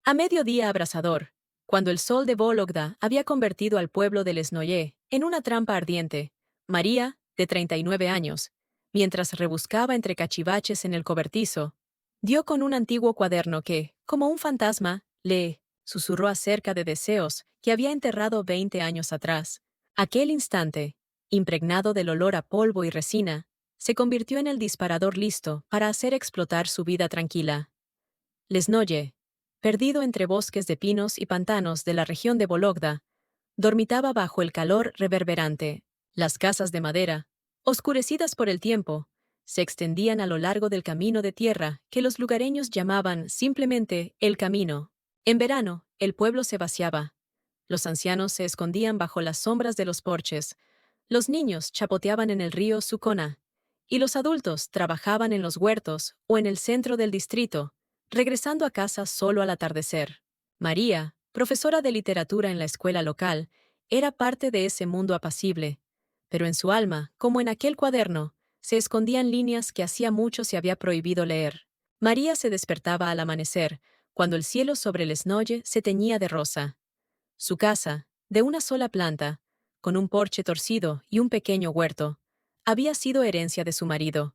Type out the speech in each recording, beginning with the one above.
A mediodía abrasador, cuando el sol de Vologda había convertido al pueblo de Lesnoye en una trampa ardiente, María, de 39 años, mientras rebuscaba entre cachivaches en el cobertizo, dio con un antiguo cuaderno que, como un fantasma, le susurró acerca de deseos que había enterrado 20 años atrás. Aquel instante, impregnado del olor a polvo y resina, se convirtió en el disparador listo para hacer explotar su vida tranquila. Lesnoye, perdido entre bosques de pinos y pantanos de la región de Vologda, dormitaba bajo el calor reverberante. Las casas de madera, oscurecidas por el tiempo, se extendían a lo largo del camino de tierra que los lugareños llamaban simplemente el camino. En verano, el pueblo se vaciaba. Los ancianos se escondían bajo las sombras de los porches, los niños chapoteaban en el río Sucona, y los adultos trabajaban en los huertos o en el centro del distrito, regresando a casa solo al atardecer. María, profesora de literatura en la escuela local, era parte de ese mundo apacible, pero en su alma, como en aquel cuaderno, se escondían líneas que hacía mucho se había prohibido leer. María se despertaba al amanecer, cuando el cielo sobre el Lesnoye se teñía de rosa. Su casa, de una sola planta, con un porche torcido y un pequeño huerto, había sido herencia de su marido,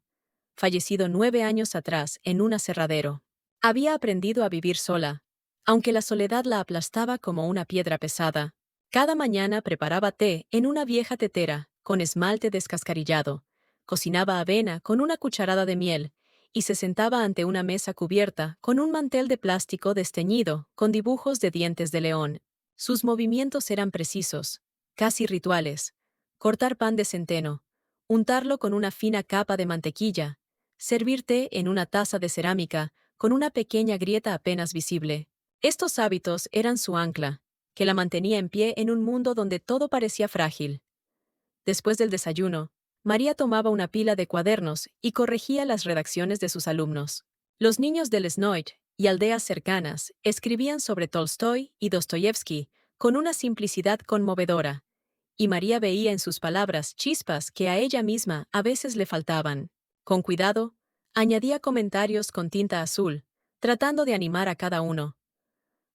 fallecido 9 años atrás en un aserradero. Había aprendido a vivir sola, aunque la soledad la aplastaba como una piedra pesada. Cada mañana preparaba té en una vieja tetera, con esmalte descascarillado, cocinaba avena con una cucharada de miel, y se sentaba ante una mesa cubierta con un mantel de plástico desteñido con dibujos de dientes de león. Sus movimientos eran precisos, casi rituales: cortar pan de centeno, untarlo con una fina capa de mantequilla, servir té en una taza de cerámica con una pequeña grieta apenas visible. Estos hábitos eran su ancla, que la mantenía en pie en un mundo donde todo parecía frágil. Después del desayuno, María tomaba una pila de cuadernos y corregía las redacciones de sus alumnos. Los niños de Lesnoy y aldeas cercanas escribían sobre Tolstoy y Dostoyevsky con una simplicidad conmovedora, y María veía en sus palabras chispas que a ella misma a veces le faltaban. Con cuidado, añadía comentarios con tinta azul, tratando de animar a cada uno.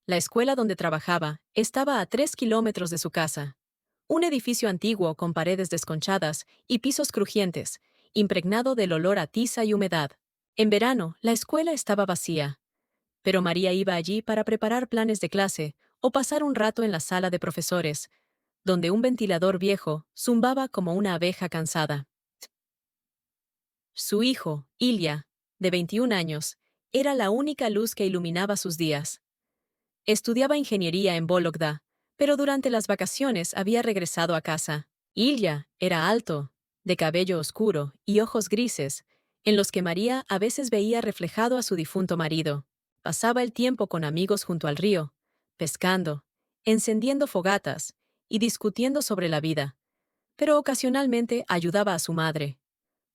La escuela donde trabajaba estaba a 3 kilómetros de su casa. Un edificio antiguo con paredes desconchadas y pisos crujientes, impregnado del olor a tiza y humedad. En verano, la escuela estaba vacía, pero María iba allí para preparar planes de clase o pasar un rato en la sala de profesores, donde un ventilador viejo zumbaba como una abeja cansada. Su hijo, Ilya, de 21 años, era la única luz que iluminaba sus días. Estudiaba ingeniería en Vologda, pero durante las vacaciones había regresado a casa. Ilya era alto, de cabello oscuro y ojos grises, en los que María a veces veía reflejado a su difunto marido. Pasaba el tiempo con amigos junto al río, pescando, encendiendo fogatas y discutiendo sobre la vida, pero ocasionalmente ayudaba a su madre.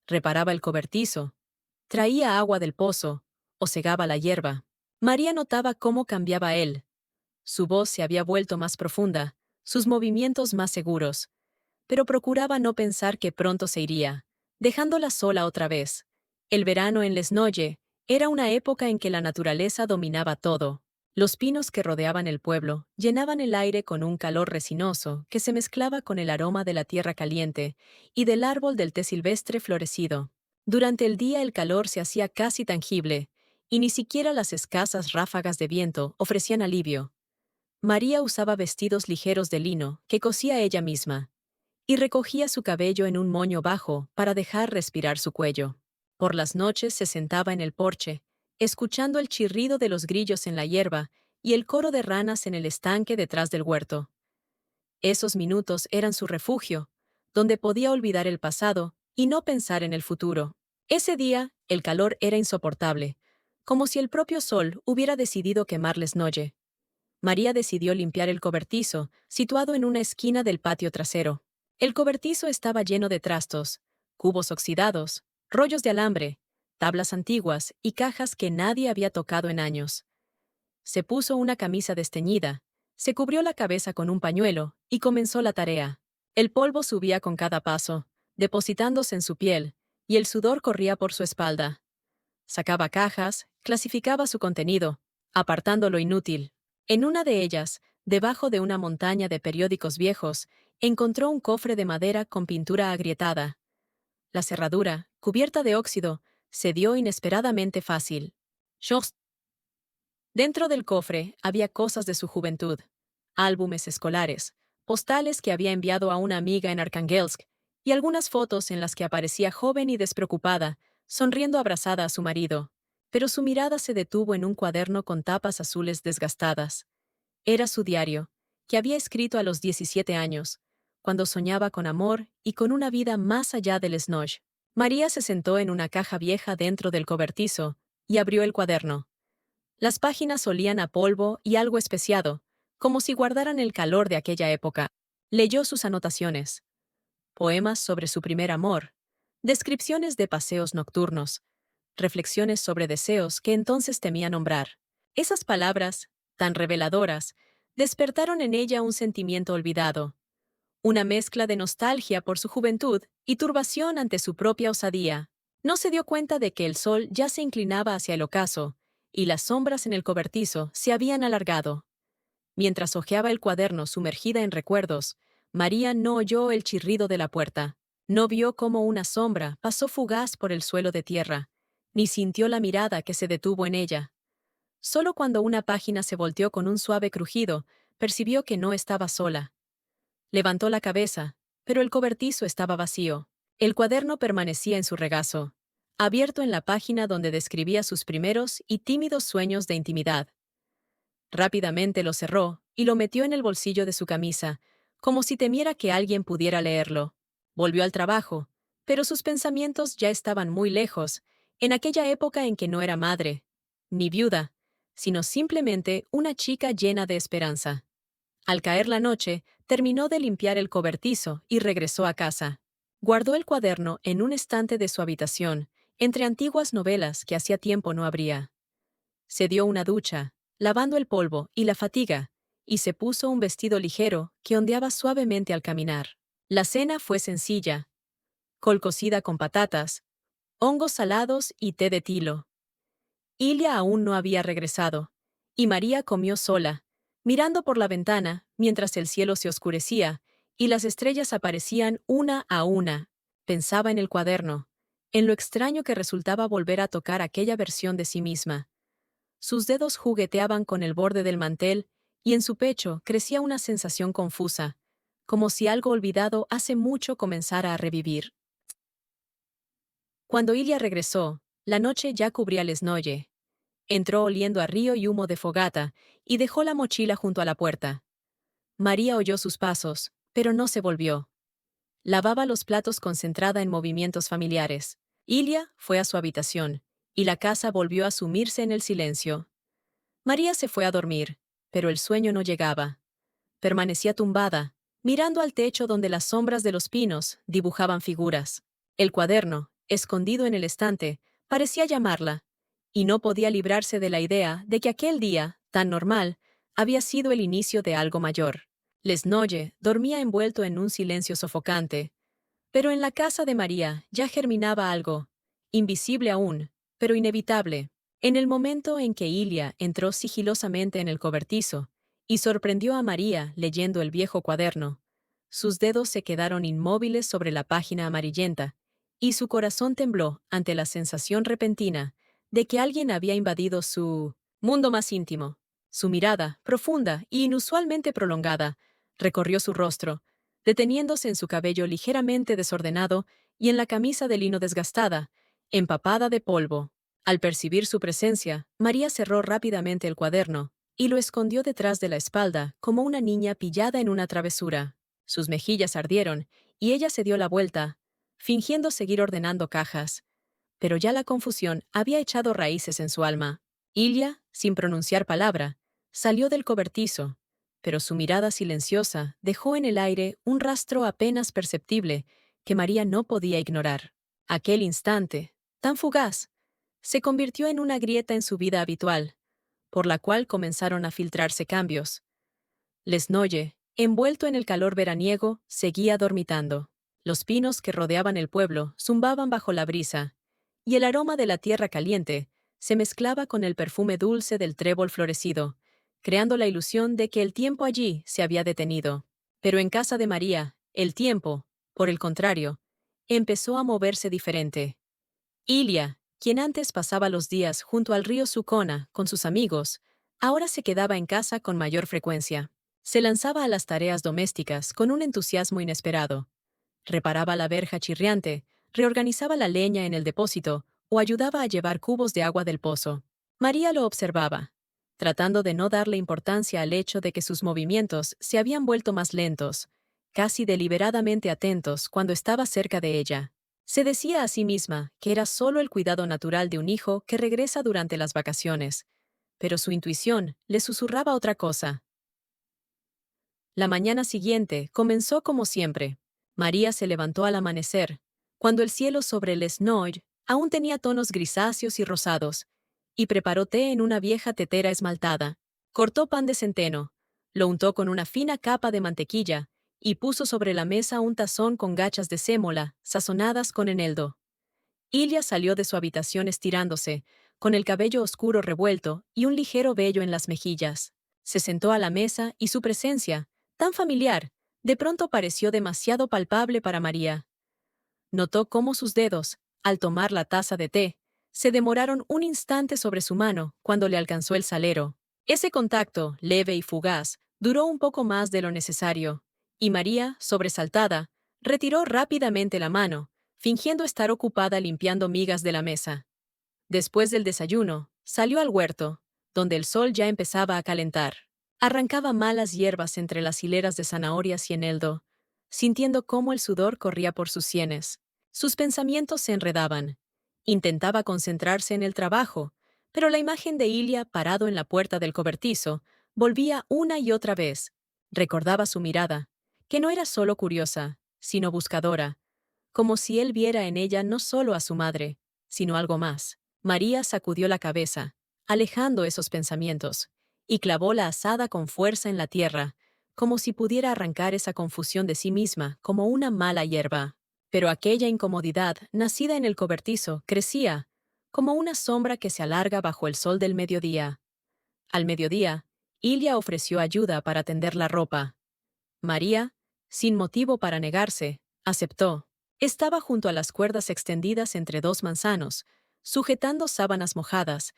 Reparaba el cobertizo, traía agua del pozo o segaba la hierba. María notaba cómo cambiaba él. Su voz se había vuelto más profunda, sus movimientos más seguros, pero procuraba no pensar que pronto se iría, dejándola sola otra vez. El verano en Lesnoye era una época en que la naturaleza dominaba todo. Los pinos que rodeaban el pueblo llenaban el aire con un calor resinoso que se mezclaba con el aroma de la tierra caliente y del árbol del té silvestre florecido. Durante el día el calor se hacía casi tangible, y ni siquiera las escasas ráfagas de viento ofrecían alivio. María usaba vestidos ligeros de lino que cosía ella misma, y recogía su cabello en un moño bajo para dejar respirar su cuello. Por las noches se sentaba en el porche, escuchando el chirrido de los grillos en la hierba y el coro de ranas en el estanque detrás del huerto. Esos minutos eran su refugio, donde podía olvidar el pasado y no pensar en el futuro. Ese día, el calor era insoportable, como si el propio sol hubiera decidido quemar Lesnoye. María decidió limpiar el cobertizo, situado en una esquina del patio trasero. El cobertizo estaba lleno de trastos, cubos oxidados, rollos de alambre, tablas antiguas y cajas que nadie había tocado en años. Se puso una camisa desteñida, se cubrió la cabeza con un pañuelo y comenzó la tarea. El polvo subía con cada paso, depositándose en su piel, y el sudor corría por su espalda. Sacaba cajas, clasificaba su contenido, apartando lo inútil. En una de ellas, debajo de una montaña de periódicos viejos, encontró un cofre de madera con pintura agrietada. La cerradura, cubierta de óxido, cedió inesperadamente fácil. Shost. Dentro del cofre había cosas de su juventud, álbumes escolares, postales que había enviado a una amiga en Arkangelsk y algunas fotos en las que aparecía joven y despreocupada, sonriendo abrazada a su marido. Pero su mirada se detuvo en un cuaderno con tapas azules desgastadas. Era su diario, que había escrito a los 17 años, cuando soñaba con amor y con una vida más allá del Snoj. María se sentó en una caja vieja dentro del cobertizo y abrió el cuaderno. Las páginas olían a polvo y algo especiado, como si guardaran el calor de aquella época. Leyó sus anotaciones. Poemas sobre su primer amor, descripciones de paseos nocturnos, reflexiones sobre deseos que entonces temía nombrar. Esas palabras, tan reveladoras, despertaron en ella un sentimiento olvidado, una mezcla de nostalgia por su juventud y turbación ante su propia osadía. No se dio cuenta de que el sol ya se inclinaba hacia el ocaso, y las sombras en el cobertizo se habían alargado. Mientras hojeaba el cuaderno sumergida en recuerdos, María no oyó el chirrido de la puerta, no vio cómo una sombra pasó fugaz por el suelo de tierra, ni sintió la mirada que se detuvo en ella. Solo cuando una página se volteó con un suave crujido, percibió que no estaba sola. Levantó la cabeza, pero el cobertizo estaba vacío. El cuaderno permanecía en su regazo, abierto en la página donde describía sus primeros y tímidos sueños de intimidad. Rápidamente lo cerró y lo metió en el bolsillo de su camisa, como si temiera que alguien pudiera leerlo. Volvió al trabajo, pero sus pensamientos ya estaban muy lejos, en aquella época en que no era madre, ni viuda, sino simplemente una chica llena de esperanza. Al caer la noche, terminó de limpiar el cobertizo y regresó a casa. Guardó el cuaderno en un estante de su habitación, entre antiguas novelas que hacía tiempo no abría. Se dio una ducha, lavando el polvo y la fatiga, y se puso un vestido ligero que ondeaba suavemente al caminar. La cena fue sencilla: col cocida con patatas, hongos salados y té de tilo. Ilia aún no había regresado, y María comió sola, mirando por la ventana mientras el cielo se oscurecía y las estrellas aparecían una a una. Pensaba en el cuaderno, en lo extraño que resultaba volver a tocar aquella versión de sí misma. Sus dedos jugueteaban con el borde del mantel y en su pecho crecía una sensación confusa, como si algo olvidado hace mucho comenzara a revivir. Cuando Ilia regresó, la noche ya cubría el esnoye. Entró oliendo a río y humo de fogata, y dejó la mochila junto a la puerta. María oyó sus pasos, pero no se volvió. Lavaba los platos concentrada en movimientos familiares. Ilia fue a su habitación, y la casa volvió a sumirse en el silencio. María se fue a dormir, pero el sueño no llegaba. Permanecía tumbada, mirando al techo donde las sombras de los pinos dibujaban figuras. El cuaderno, escondido en el estante, parecía llamarla, y no podía librarse de la idea de que aquel día, tan normal, había sido el inicio de algo mayor. Lesnoye dormía envuelto en un silencio sofocante, pero en la casa de María ya germinaba algo, invisible aún, pero inevitable. En el momento en que Ilia entró sigilosamente en el cobertizo y sorprendió a María leyendo el viejo cuaderno, sus dedos se quedaron inmóviles sobre la página amarillenta, y su corazón tembló ante la sensación repentina de que alguien había invadido su mundo más íntimo. Su mirada, profunda y inusualmente prolongada, recorrió su rostro, deteniéndose en su cabello ligeramente desordenado y en la camisa de lino desgastada, empapada de polvo. Al percibir su presencia, María cerró rápidamente el cuaderno y lo escondió detrás de la espalda como una niña pillada en una travesura. Sus mejillas ardieron y ella se dio la vuelta, fingiendo seguir ordenando cajas. Pero ya la confusión había echado raíces en su alma. Ilia, sin pronunciar palabra, salió del cobertizo, pero su mirada silenciosa dejó en el aire un rastro apenas perceptible que María no podía ignorar. Aquel instante, tan fugaz, se convirtió en una grieta en su vida habitual, por la cual comenzaron a filtrarse cambios. Lesnoye, envuelto en el calor veraniego, seguía dormitando. Los pinos que rodeaban el pueblo zumbaban bajo la brisa, y el aroma de la tierra caliente se mezclaba con el perfume dulce del trébol florecido, creando la ilusión de que el tiempo allí se había detenido. Pero en casa de María, el tiempo, por el contrario, empezó a moverse diferente. Ilia, quien antes pasaba los días junto al río Sukona con sus amigos, ahora se quedaba en casa con mayor frecuencia. Se lanzaba a las tareas domésticas con un entusiasmo inesperado. Reparaba la verja chirriante, reorganizaba la leña en el depósito o ayudaba a llevar cubos de agua del pozo. María lo observaba, tratando de no darle importancia al hecho de que sus movimientos se habían vuelto más lentos, casi deliberadamente atentos cuando estaba cerca de ella. Se decía a sí misma que era solo el cuidado natural de un hijo que regresa durante las vacaciones, pero su intuición le susurraba otra cosa. La mañana siguiente comenzó como siempre. María se levantó al amanecer, cuando el cielo sobre el Snoid aún tenía tonos grisáceos y rosados, y preparó té en una vieja tetera esmaltada. Cortó pan de centeno, lo untó con una fina capa de mantequilla y puso sobre la mesa un tazón con gachas de sémola, sazonadas con eneldo. Ilia salió de su habitación estirándose, con el cabello oscuro revuelto y un ligero vello en las mejillas. Se sentó a la mesa y su presencia, tan familiar, de pronto pareció demasiado palpable para María. Notó cómo sus dedos, al tomar la taza de té, se demoraron un instante sobre su mano cuando le alcanzó el salero. Ese contacto, leve y fugaz, duró un poco más de lo necesario, y María, sobresaltada, retiró rápidamente la mano, fingiendo estar ocupada limpiando migas de la mesa. Después del desayuno, salió al huerto, donde el sol ya empezaba a calentar. Arrancaba malas hierbas entre las hileras de zanahorias y eneldo, sintiendo cómo el sudor corría por sus sienes. Sus pensamientos se enredaban. Intentaba concentrarse en el trabajo, pero la imagen de Ilia parado en la puerta del cobertizo volvía una y otra vez. Recordaba su mirada, que no era solo curiosa, sino buscadora, como si él viera en ella no solo a su madre, sino algo más. María sacudió la cabeza, alejando esos pensamientos, y clavó la azada con fuerza en la tierra, como si pudiera arrancar esa confusión de sí misma como una mala hierba. Pero aquella incomodidad, nacida en el cobertizo, crecía, como una sombra que se alarga bajo el sol del mediodía. Al mediodía, Ilia ofreció ayuda para tender la ropa. María, sin motivo para negarse, aceptó. Estaba junto a las cuerdas extendidas entre dos manzanos, sujetando sábanas mojadas,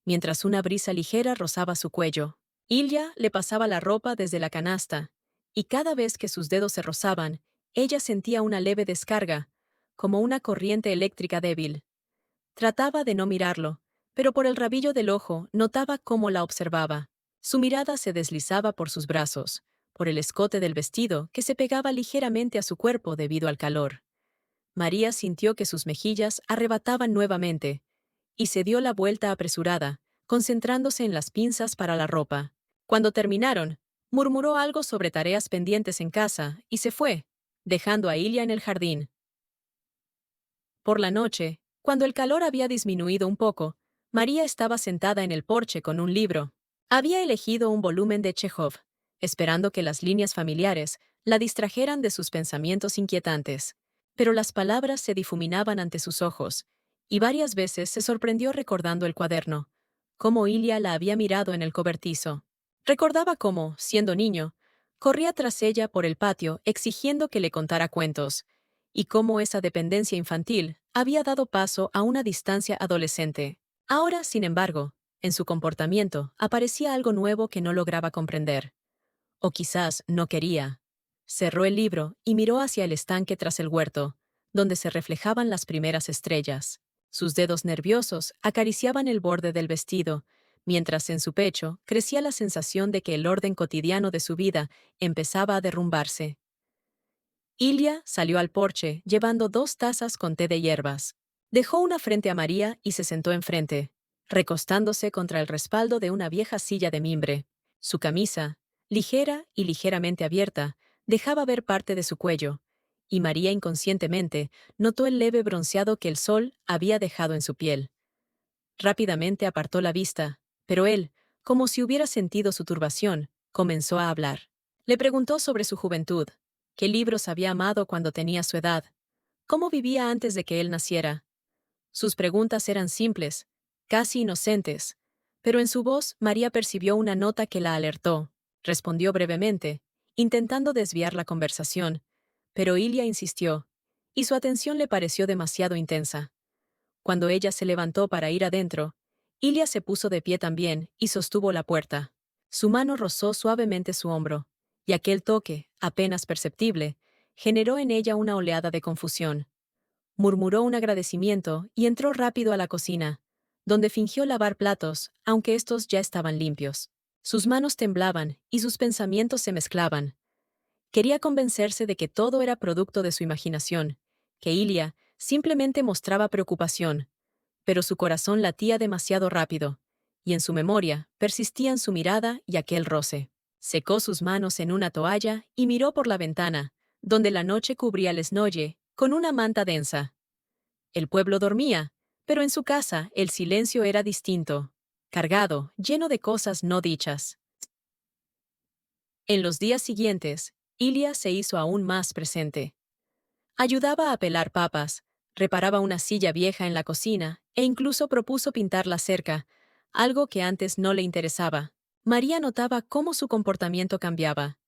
mientras una brisa ligera rozaba su cuello. Ilia le pasaba la ropa desde la canasta, y cada vez que sus dedos se rozaban, ella sentía una leve descarga, como una corriente eléctrica débil. Trataba de no mirarlo, pero por el rabillo del ojo notaba cómo la observaba. Su mirada se deslizaba por sus brazos, por el escote del vestido que se pegaba ligeramente a su cuerpo debido al calor. María sintió que sus mejillas arrebataban nuevamente, y se dio la vuelta apresurada, concentrándose en las pinzas para la ropa. Cuando terminaron, murmuró algo sobre tareas pendientes en casa y se fue, dejando a Ilia en el jardín. Por la noche, cuando el calor había disminuido un poco, María estaba sentada en el porche con un libro. Había elegido un volumen de Chekhov, esperando que las líneas familiares la distrajeran de sus pensamientos inquietantes. Pero las palabras se difuminaban ante sus ojos, y varias veces se sorprendió recordando el cuaderno, cómo Ilia la había mirado en el cobertizo. Recordaba cómo, siendo niño, corría tras ella por el patio exigiendo que le contara cuentos, y cómo esa dependencia infantil había dado paso a una distancia adolescente. Ahora, sin embargo, en su comportamiento aparecía algo nuevo que no lograba comprender. O quizás no quería. Cerró el libro y miró hacia el estanque tras el huerto, donde se reflejaban las primeras estrellas. Sus dedos nerviosos acariciaban el borde del vestido, mientras en su pecho crecía la sensación de que el orden cotidiano de su vida empezaba a derrumbarse. Ilia salió al porche llevando 2 tazas con té de hierbas. Dejó una frente a María y se sentó enfrente, recostándose contra el respaldo de una vieja silla de mimbre. Su camisa, ligera y ligeramente abierta, dejaba ver parte de su cuello, y María inconscientemente notó el leve bronceado que el sol había dejado en su piel. Rápidamente apartó la vista, pero él, como si hubiera sentido su turbación, comenzó a hablar. Le preguntó sobre su juventud, qué libros había amado cuando tenía su edad, cómo vivía antes de que él naciera. Sus preguntas eran simples, casi inocentes, Pero en su voz, María percibió una nota que la alertó. Respondió brevemente, intentando desviar la conversación, pero Ilia insistió, y su atención le pareció demasiado intensa. Cuando ella se levantó para ir adentro, Ilia se puso de pie también y sostuvo la puerta. Su mano rozó suavemente su hombro, y aquel toque, apenas perceptible, generó en ella una oleada de confusión. Murmuró un agradecimiento y entró rápido a la cocina, donde fingió lavar platos, aunque estos ya estaban limpios. Sus manos temblaban y sus pensamientos se mezclaban. Quería convencerse de que todo era producto de su imaginación, que Ilia simplemente mostraba preocupación, pero su corazón latía demasiado rápido, y en su memoria persistían su mirada y aquel roce. Secó sus manos en una toalla y miró por la ventana, donde la noche cubría el esnoye con una manta densa. El pueblo dormía, pero en su casa el silencio era distinto, cargado, lleno de cosas no dichas. En los días siguientes, Ilia se hizo aún más presente. Ayudaba a pelar papas, reparaba una silla vieja en la cocina e incluso propuso pintar la cerca, algo que antes no le interesaba. María notaba cómo su comportamiento cambiaba.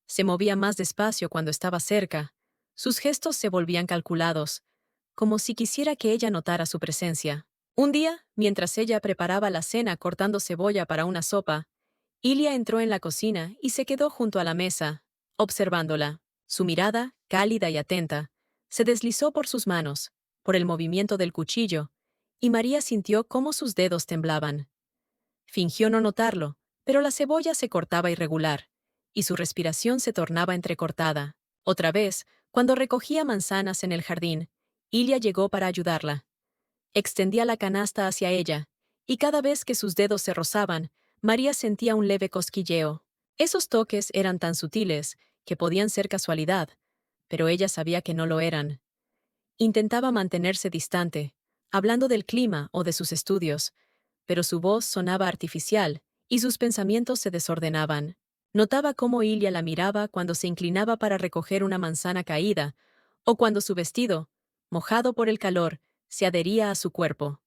Se movía más despacio cuando estaba cerca. Sus gestos se volvían calculados, como si quisiera que ella notara su presencia. Un día, mientras ella preparaba la cena cortando cebolla para una sopa, Ilia entró en la cocina y se quedó junto a la mesa, observándola. Su mirada, cálida y atenta, se deslizó por sus manos, por el movimiento del cuchillo, y María sintió cómo sus dedos temblaban. Fingió no notarlo, pero la cebolla se cortaba irregular, y su respiración se tornaba entrecortada. Otra vez, cuando recogía manzanas en el jardín, Ilia llegó para ayudarla. Extendía la canasta hacia ella, y cada vez que sus dedos se rozaban, María sentía un leve cosquilleo. Esos toques eran tan sutiles que podían ser casualidad, pero ella sabía que no lo eran. Intentaba mantenerse distante, hablando del clima o de sus estudios, pero su voz sonaba artificial y sus pensamientos se desordenaban. Notaba cómo Ilia la miraba cuando se inclinaba para recoger una manzana caída, o cuando su vestido, mojado por el calor, se adhería a su cuerpo.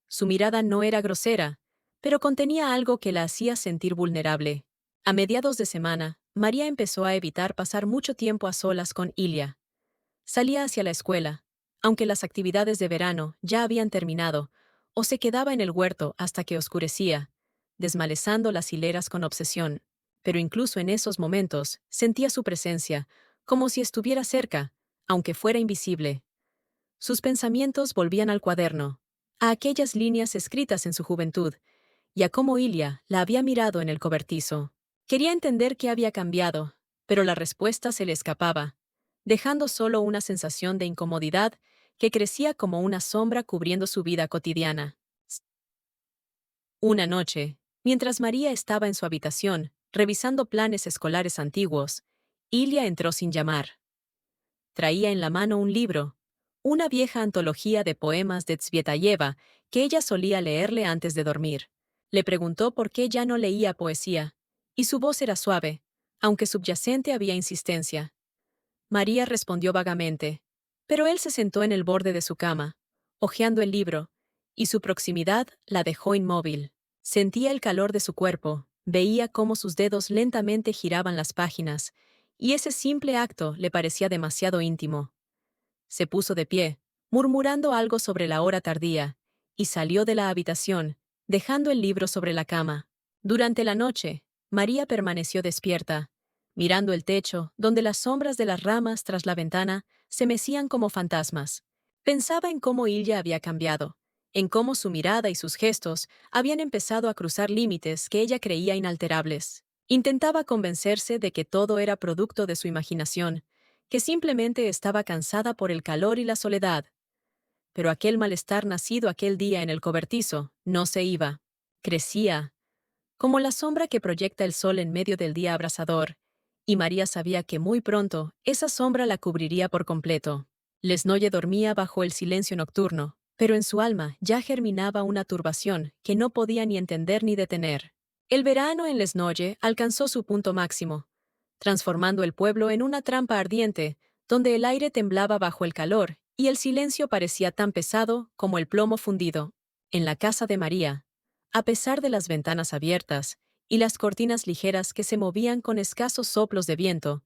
Su mirada no era grosera, pero contenía algo que la hacía sentir vulnerable. A mediados de semana, María empezó a evitar pasar mucho tiempo a solas con Ilia. Salía hacia la escuela, aunque las actividades de verano ya habían terminado, o se quedaba en el huerto hasta que oscurecía, desmalezando las hileras con obsesión. Pero incluso en esos momentos sentía su presencia, como si estuviera cerca, aunque fuera invisible. Sus pensamientos volvían al cuaderno, a aquellas líneas escritas en su juventud, y a cómo Ilia la había mirado en el cobertizo. Quería entender qué había cambiado, pero la respuesta se le escapaba, dejando solo una sensación de incomodidad que crecía como una sombra cubriendo su vida cotidiana. Una noche, mientras María estaba en su habitación, revisando planes escolares antiguos, Ilia entró sin llamar. Traía en la mano un libro, una vieja antología de poemas de Tsvietayeva que ella solía leerle antes de dormir. Le preguntó por qué ya no leía poesía, y su voz era suave, aunque subyacente había insistencia. María respondió vagamente, pero él se sentó en el borde de su cama, hojeando el libro, y su proximidad la dejó inmóvil. Sentía el calor de su cuerpo, veía cómo sus dedos lentamente giraban las páginas, y ese simple acto le parecía demasiado íntimo. Se puso de pie, murmurando algo sobre la hora tardía, y salió de la habitación, dejando el libro sobre la cama. Durante la noche, María permaneció despierta, mirando el techo, donde las sombras de las ramas tras la ventana se mecían como fantasmas. Pensaba en cómo Ilya había cambiado, en cómo su mirada y sus gestos habían empezado a cruzar límites que ella creía inalterables. Intentaba convencerse de que todo era producto de su imaginación, que simplemente estaba cansada por el calor y la soledad. Pero aquel malestar nacido aquel día en el cobertizo no se iba. Crecía, como la sombra que proyecta el sol en medio del día abrasador, y María sabía que muy pronto esa sombra la cubriría por completo. Lesnoye dormía bajo el silencio nocturno, pero en su alma ya germinaba una turbación que no podía ni entender ni detener. El verano en Lesnoye alcanzó su punto máximo, transformando el pueblo en una trampa ardiente, donde el aire temblaba bajo el calor y el silencio parecía tan pesado como el plomo fundido. En la casa de María, A pesar de las ventanas abiertas y las cortinas ligeras que se movían con escasos soplos de viento,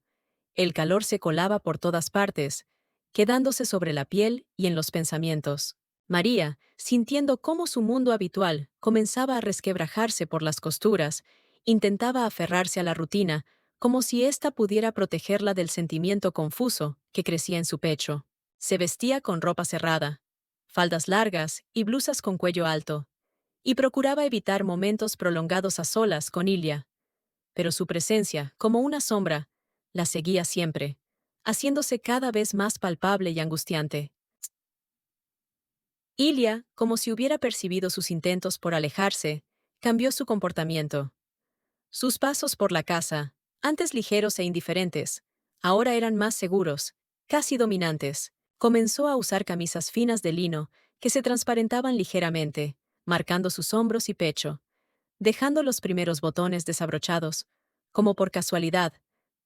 el calor se colaba por todas partes, quedándose sobre la piel y en los pensamientos. María, sintiendo cómo su mundo habitual comenzaba a resquebrajarse por las costuras, intentaba aferrarse a la rutina, como si ésta pudiera protegerla del sentimiento confuso que crecía en su pecho. Se vestía con ropa cerrada, faldas largas y blusas con cuello alto, y procuraba evitar momentos prolongados a solas con Ilia, pero su presencia, como una sombra, la seguía siempre, haciéndose cada vez más palpable y angustiante. Ilia, como si hubiera percibido sus intentos por alejarse, cambió su comportamiento. Sus pasos por la casa, antes ligeros e indiferentes, ahora eran más seguros, casi dominantes. Comenzó a usar camisas finas de lino que se transparentaban ligeramente, marcando sus hombros y pecho, dejando los primeros botones desabrochados, como por casualidad,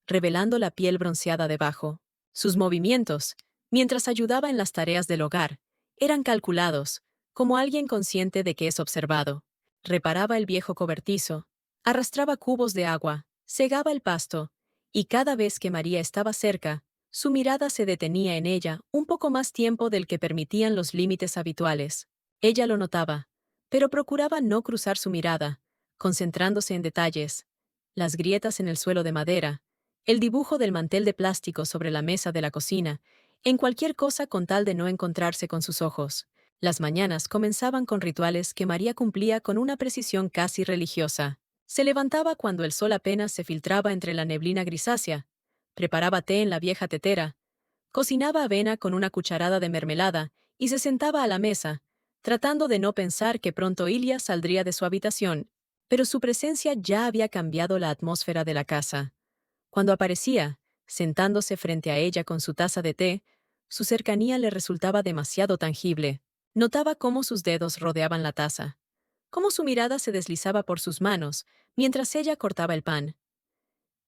revelando la piel bronceada debajo. Sus movimientos, mientras ayudaba en las tareas del hogar, eran calculados, como alguien consciente de que es observado. Reparaba el viejo cobertizo, arrastraba cubos de agua, segaba el pasto, y cada vez que María estaba cerca, su mirada se detenía en ella un poco más tiempo del que permitían los límites habituales. Ella lo notaba, pero procuraba no cruzar su mirada, concentrándose en detalles, las grietas en el suelo de madera, el dibujo del mantel de plástico sobre la mesa de la cocina, en cualquier cosa con tal de no encontrarse con sus ojos. Las mañanas comenzaban con rituales que María cumplía con una precisión casi religiosa. Se levantaba cuando el sol apenas se filtraba entre la neblina grisácea, preparaba té en la vieja tetera, cocinaba avena con una cucharada de mermelada y se sentaba a la mesa, tratando de no pensar que pronto Ilia saldría de su habitación, pero su presencia ya había cambiado la atmósfera de la casa. Cuando aparecía, sentándose frente a ella con su taza de té, su cercanía le resultaba demasiado tangible. Notaba cómo sus dedos rodeaban la taza, cómo su mirada se deslizaba por sus manos mientras ella cortaba el pan.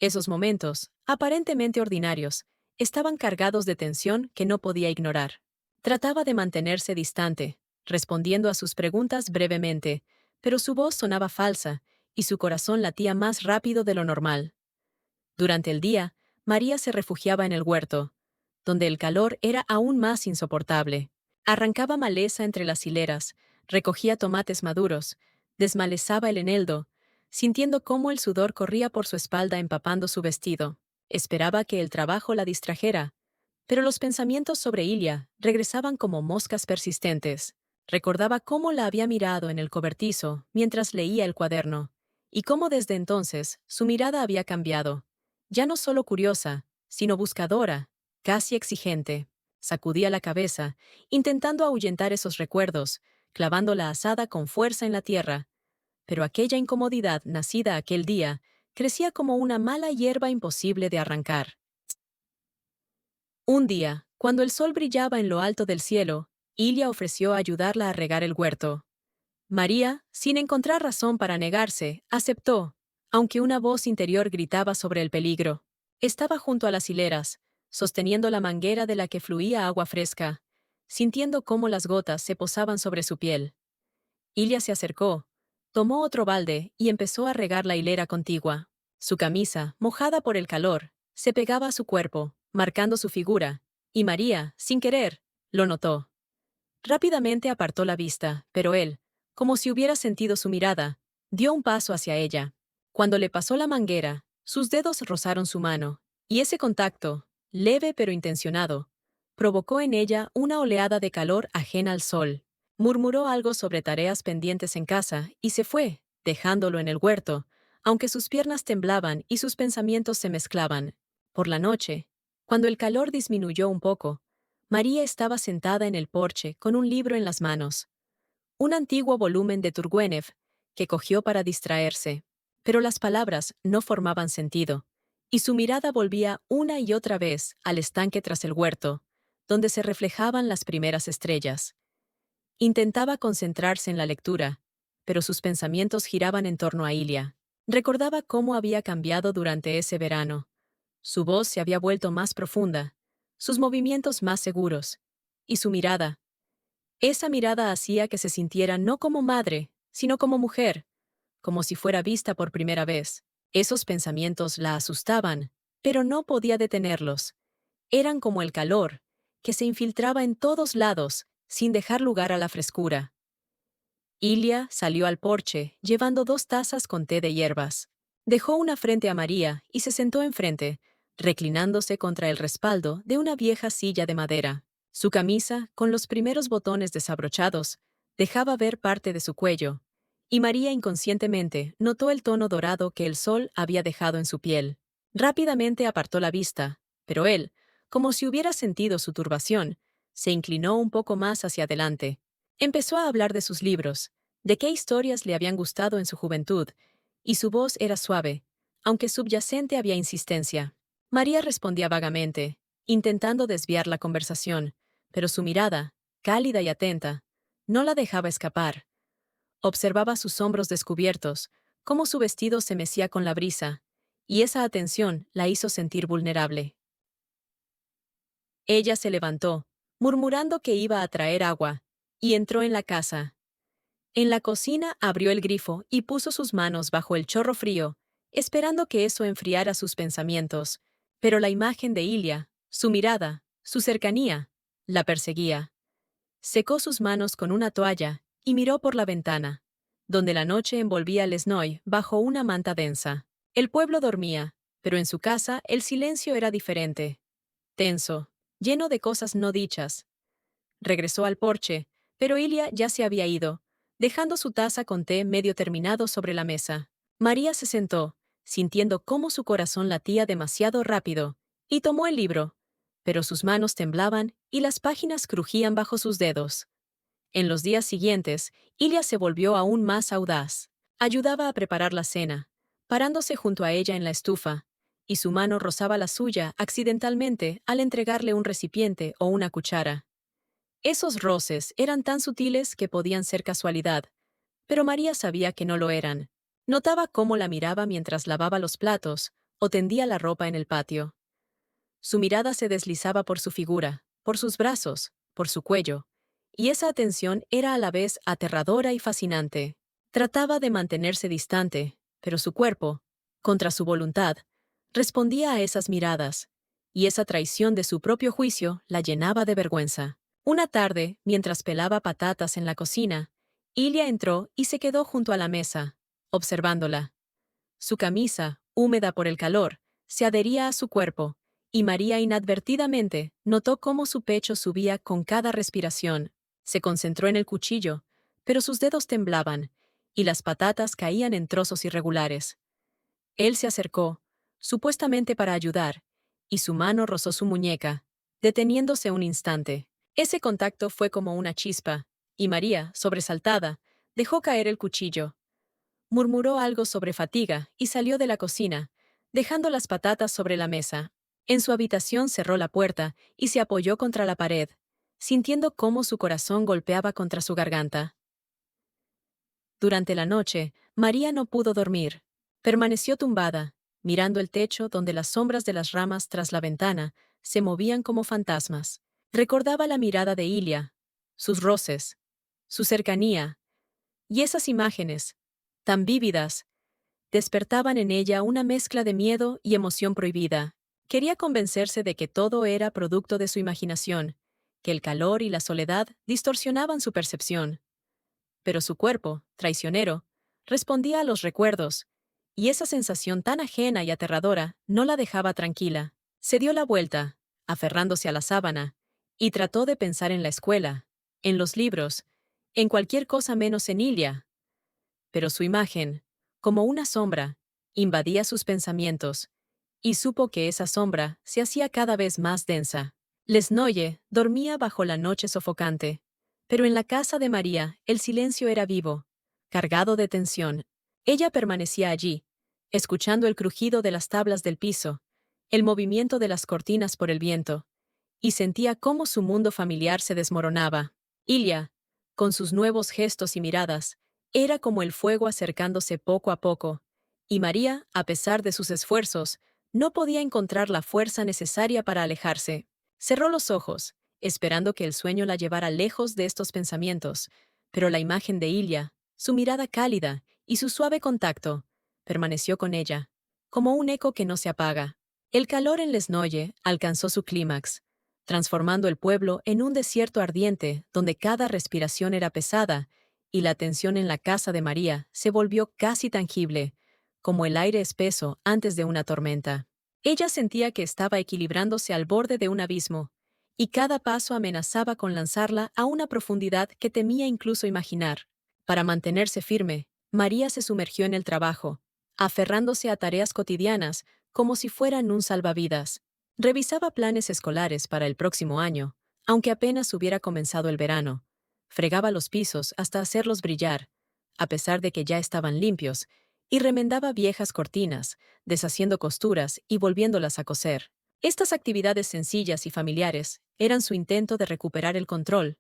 Esos momentos, aparentemente ordinarios, estaban cargados de tensión que no podía ignorar. Trataba de mantenerse distante, respondiendo a sus preguntas brevemente, pero su voz sonaba falsa y su corazón latía más rápido de lo normal. Durante el día, María se refugiaba en el huerto, donde el calor era aún más insoportable. Arrancaba maleza entre las hileras, recogía tomates maduros, desmalezaba el eneldo, sintiendo cómo el sudor corría por su espalda empapando su vestido. Esperaba que el trabajo la distrajera, pero los pensamientos sobre Ilia regresaban como moscas persistentes. Recordaba cómo la había mirado en el cobertizo mientras leía el cuaderno, y cómo desde entonces su mirada había cambiado. Ya no solo curiosa, sino buscadora, casi exigente. Sacudía la cabeza, intentando ahuyentar esos recuerdos, clavando la azada con fuerza en la tierra. Pero aquella incomodidad nacida aquel día crecía como una mala hierba imposible de arrancar. Un día, cuando el sol brillaba en lo alto del cielo, Ilia ofreció ayudarla a regar el huerto. María, sin encontrar razón para negarse, aceptó, aunque una voz interior gritaba sobre el peligro. Estaba junto a las hileras, sosteniendo la manguera de la que fluía agua fresca, sintiendo cómo las gotas se posaban sobre su piel. Ilia se acercó, tomó otro balde y empezó a regar la hilera contigua. Su camisa, mojada por el calor, se pegaba a su cuerpo, marcando su figura, y María, sin querer, lo notó. Rápidamente apartó la vista, pero él, como si hubiera sentido su mirada, dio un paso hacia ella. Cuando le pasó la manguera, sus dedos rozaron su mano, y ese contacto, leve pero intencionado, provocó en ella una oleada de calor ajena al sol. Murmuró algo sobre tareas pendientes en casa y se fue, dejándolo en el huerto, aunque sus piernas temblaban y sus pensamientos se mezclaban. Por la noche, cuando el calor disminuyó un poco, María estaba sentada en el porche con un libro en las manos, un antiguo volumen de Turgenev que cogió para distraerse, pero las palabras no formaban sentido, y su mirada volvía una y otra vez al estanque tras el huerto, donde se reflejaban las primeras estrellas. Intentaba concentrarse en la lectura, pero sus pensamientos giraban en torno a Ilia. Recordaba cómo había cambiado durante ese verano. Su voz se había vuelto más profunda, sus movimientos más seguros, y su mirada. Esa mirada hacía que se sintiera no como madre, sino como mujer, como si fuera vista por primera vez. Esos pensamientos la asustaban, pero no podía detenerlos. Eran como el calor, que se infiltraba en todos lados, sin dejar lugar a la frescura. Ilia salió al porche, llevando 2 tazas con té de hierbas. Dejó una frente a María y se sentó enfrente, reclinándose contra el respaldo de una vieja silla de madera. Su camisa, con los primeros botones desabrochados, dejaba ver parte de su cuello, y María inconscientemente notó el tono dorado que el sol había dejado en su piel. Rápidamente apartó la vista, pero él, como si hubiera sentido su turbación, se inclinó un poco más hacia adelante. Empezó a hablar de sus libros, de qué historias le habían gustado en su juventud, y su voz era suave, aunque subyacente había insistencia. María respondía vagamente, intentando desviar la conversación, pero su mirada, cálida y atenta, no la dejaba escapar. Observaba sus hombros descubiertos, cómo su vestido se mecía con la brisa, y esa atención la hizo sentir vulnerable. Ella se levantó, murmurando que iba a traer agua, y entró en la casa. En la cocina abrió el grifo y puso sus manos bajo el chorro frío, esperando que eso enfriara sus pensamientos, pero la imagen de Ilia, su mirada, su cercanía, la perseguía. Secó sus manos con una toalla y miró por la ventana, donde la noche envolvía el Lesnoy bajo una manta densa. El pueblo dormía, pero en su casa el silencio era diferente, tenso, lleno de cosas no dichas. Regresó al porche, pero Ilia ya se había ido, dejando su taza con té medio terminado sobre la mesa. María se sentó, sintiendo cómo su corazón latía demasiado rápido, y tomó el libro, pero sus manos temblaban y las páginas crujían bajo sus dedos. En los días siguientes, Ilia se volvió aún más audaz. Ayudaba a preparar la cena, parándose junto a ella en la estufa, y su mano rozaba la suya accidentalmente al entregarle un recipiente o una cuchara. Esos roces eran tan sutiles que podían ser casualidad, pero María sabía que no lo eran. Notaba cómo la miraba mientras lavaba los platos o tendía la ropa en el patio. Su mirada se deslizaba por su figura, por sus brazos, por su cuello, y esa atención era a la vez aterradora y fascinante. Trataba de mantenerse distante, pero su cuerpo, contra su voluntad, respondía a esas miradas, y esa traición de su propio juicio la llenaba de vergüenza. Una tarde, mientras pelaba patatas en la cocina, Ilia entró y se quedó junto a la mesa, observándola. Su camisa, húmeda por el calor, se adhería a su cuerpo, y María inadvertidamente notó cómo su pecho subía con cada respiración. Se concentró en el cuchillo, pero sus dedos temblaban, y las patatas caían en trozos irregulares. Él se acercó, supuestamente para ayudar, y su mano rozó su muñeca, deteniéndose un instante. Ese contacto fue como una chispa, y María, sobresaltada, dejó caer el cuchillo. Murmuró algo sobre fatiga y salió de la cocina, dejando las patatas sobre la mesa. En su habitación cerró la puerta y se apoyó contra la pared, sintiendo cómo su corazón golpeaba contra su garganta. Durante la noche, María no pudo dormir. Permaneció tumbada, mirando el techo donde las sombras de las ramas tras la ventana se movían como fantasmas. Recordaba la mirada de Ilia, sus roces, su cercanía, y esas imágenes, tan vívidas, despertaban en ella una mezcla de miedo y emoción prohibida. Quería convencerse de que todo era producto de su imaginación, que el calor y la soledad distorsionaban su percepción. Pero su cuerpo, traicionero, respondía a los recuerdos, y esa sensación tan ajena y aterradora no la dejaba tranquila. Se dio la vuelta, aferrándose a la sábana, y trató de pensar en la escuela, en los libros, en cualquier cosa menos en Ilia. Pero su imagen, como una sombra, invadía sus pensamientos, y supo que esa sombra se hacía cada vez más densa. Lesnoye dormía bajo la noche sofocante, pero en la casa de María el silencio era vivo, cargado de tensión. Ella permanecía allí, escuchando el crujido de las tablas del piso, el movimiento de las cortinas por el viento, y sentía cómo su mundo familiar se desmoronaba. Ilia, con sus nuevos gestos y miradas, era como el fuego acercándose poco a poco, y María, a pesar de sus esfuerzos, no podía encontrar la fuerza necesaria para alejarse. Cerró los ojos, esperando que el sueño la llevara lejos de estos pensamientos, pero la imagen de Ilia, Su mirada cálida y su suave contacto permaneció con ella, como un eco que no se apaga. El calor en Lesnoye alcanzó su clímax, transformando el pueblo en un desierto ardiente donde cada respiración era pesada y la tensión en la casa de María se volvió casi tangible, como el aire espeso antes de una tormenta. Ella sentía que estaba equilibrándose al borde de un abismo, y cada paso amenazaba con lanzarla a una profundidad que temía incluso imaginar. Para mantenerse firme, María se sumergió en el trabajo, aferrándose a tareas cotidianas como si fueran un salvavidas. Revisaba planes escolares para el próximo año, aunque apenas hubiera comenzado el verano. Fregaba los pisos hasta hacerlos brillar, a pesar de que ya estaban limpios, y remendaba viejas cortinas, deshaciendo costuras y volviéndolas a coser. Estas actividades sencillas y familiares eran su intento de recuperar el control,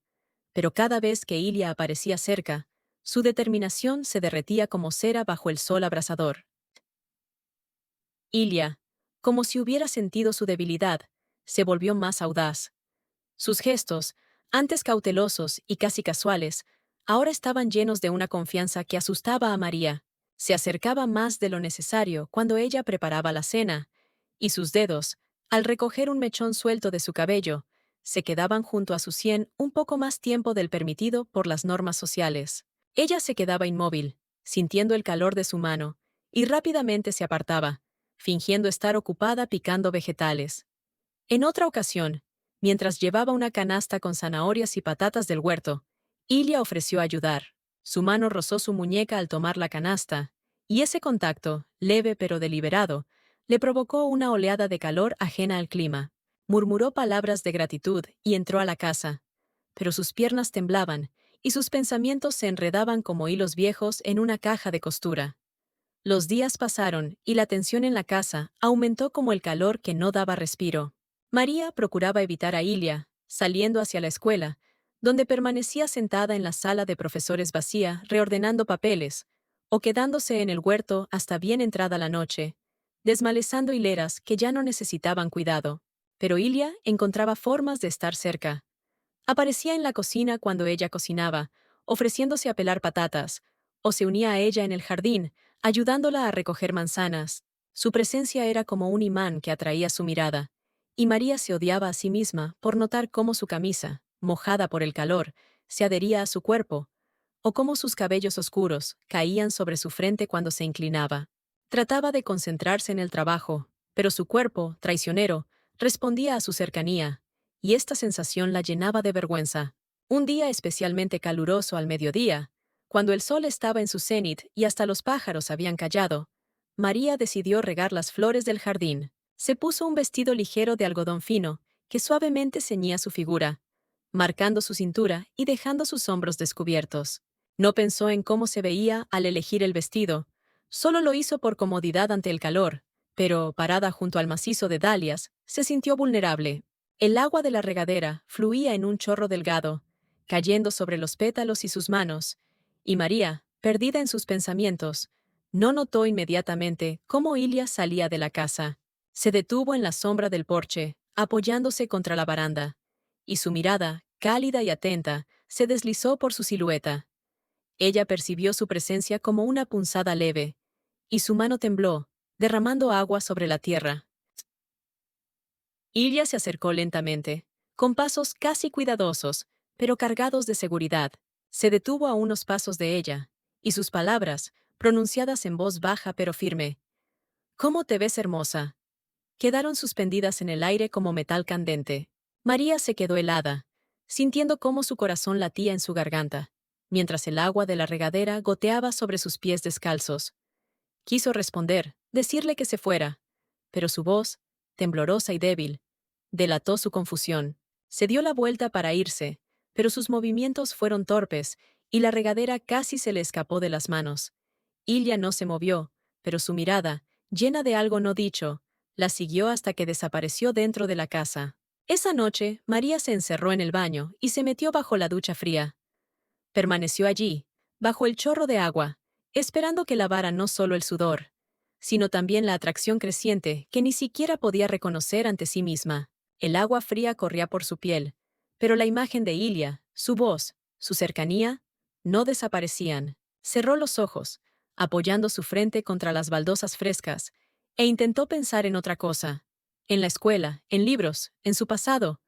pero cada vez que Ilia aparecía cerca, su determinación se derretía como cera bajo el sol abrasador. Ilia, como si hubiera sentido su debilidad, se volvió más audaz. Sus gestos, antes cautelosos y casi casuales, ahora estaban llenos de una confianza que asustaba a María. Se acercaba más de lo necesario cuando ella preparaba la cena, y sus dedos, al recoger un mechón suelto de su cabello, se quedaban junto a su sien un poco más tiempo del permitido por las normas sociales. Ella se quedaba inmóvil, sintiendo el calor de su mano, y rápidamente se apartaba, fingiendo estar ocupada picando vegetales. En otra ocasión, mientras llevaba una canasta con zanahorias y patatas del huerto, Ilia ofreció ayudar. Su mano rozó su muñeca al tomar la canasta, y ese contacto, leve pero deliberado, le provocó una oleada de calor ajena al clima. Murmuró palabras de gratitud y entró a la casa. Pero sus piernas temblaban, y sus pensamientos se enredaban como hilos viejos en una caja de costura. Los días pasaron, y la tensión en la casa aumentó como el calor que no daba respiro. María procuraba evitar a Ilia, saliendo hacia la escuela, donde permanecía sentada en la sala de profesores vacía, reordenando papeles, o quedándose en el huerto hasta bien entrada la noche, desmalezando hileras que ya no necesitaban cuidado. Pero Ilia encontraba formas de estar cerca. Aparecía en la cocina cuando ella cocinaba, ofreciéndose a pelar patatas, o se unía a ella en el jardín, ayudándola a recoger manzanas. Su presencia era como un imán que atraía su mirada, y María se odiaba a sí misma por notar cómo su camisa, mojada por el calor, se adhería a su cuerpo, o cómo sus cabellos oscuros caían sobre su frente cuando se inclinaba. Trataba de concentrarse en el trabajo, pero su cuerpo, traicionero, respondía a su cercanía, y esta sensación la llenaba de vergüenza. Un día especialmente caluroso al mediodía, cuando el sol estaba en su cenit y hasta los pájaros habían callado, María decidió regar las flores del jardín. Se puso un vestido ligero de algodón fino, que suavemente ceñía su figura, marcando su cintura y dejando sus hombros descubiertos. No pensó en cómo se veía al elegir el vestido, solo lo hizo por comodidad ante el calor, pero, parada junto al macizo de dalias, se sintió vulnerable. El agua de la regadera fluía en un chorro delgado, cayendo sobre los pétalos y sus manos, y María, perdida en sus pensamientos, no notó inmediatamente cómo Ilia salía de la casa. Se detuvo en la sombra del porche, apoyándose contra la baranda, y su mirada, cálida y atenta, se deslizó por su silueta. Ella percibió su presencia como una punzada leve, y su mano tembló, derramando agua sobre la tierra. Ilia se acercó lentamente, con pasos casi cuidadosos, pero cargados de seguridad. Se detuvo a unos pasos de ella, y sus palabras, pronunciadas en voz baja pero firme, «¿Cómo te ves hermosa?», quedaron suspendidas en el aire como metal candente. María se quedó helada, sintiendo cómo su corazón latía en su garganta, mientras el agua de la regadera goteaba sobre sus pies descalzos. Quiso responder, decirle que se fuera, pero su voz, temblorosa y débil, delató su confusión. Se dio la vuelta para irse, pero sus movimientos fueron torpes y la regadera casi se le escapó de las manos. Ilia no se movió, pero su mirada, llena de algo no dicho, la siguió hasta que desapareció dentro de la casa. Esa noche, María se encerró en el baño y se metió bajo la ducha fría. Permaneció allí, bajo el chorro de agua, esperando que lavara no solo el sudor, sino también la atracción creciente que ni siquiera podía reconocer ante sí misma. El agua fría corría por su piel, pero la imagen de Ilia, su voz, su cercanía, no desaparecían. Cerró los ojos, apoyando su frente contra las baldosas frescas, e intentó pensar en otra cosa, en la escuela, en libros, en su pasado,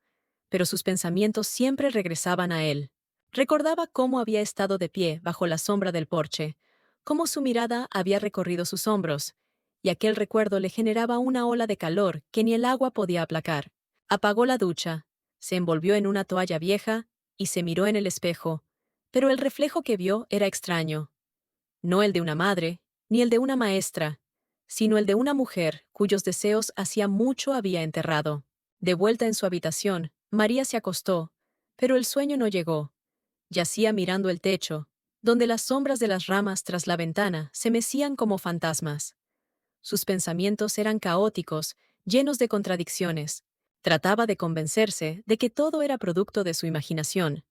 pero sus pensamientos siempre regresaban a él. Recordaba cómo había estado de pie bajo la sombra del porche, cómo su mirada había recorrido sus hombros, y aquel recuerdo le generaba una ola de calor que ni el agua podía aplacar. Apagó la ducha, se envolvió en una toalla vieja y se miró en el espejo, pero el reflejo que vio era extraño. No el de una madre, ni el de una maestra, sino el de una mujer cuyos deseos hacía mucho había enterrado. De vuelta en su habitación, María se acostó, pero el sueño no llegó. Yacía mirando el techo, donde las sombras de las ramas tras la ventana se mecían como fantasmas. Sus pensamientos eran caóticos, llenos de contradicciones. Trataba de convencerse de que todo era producto de su imaginación,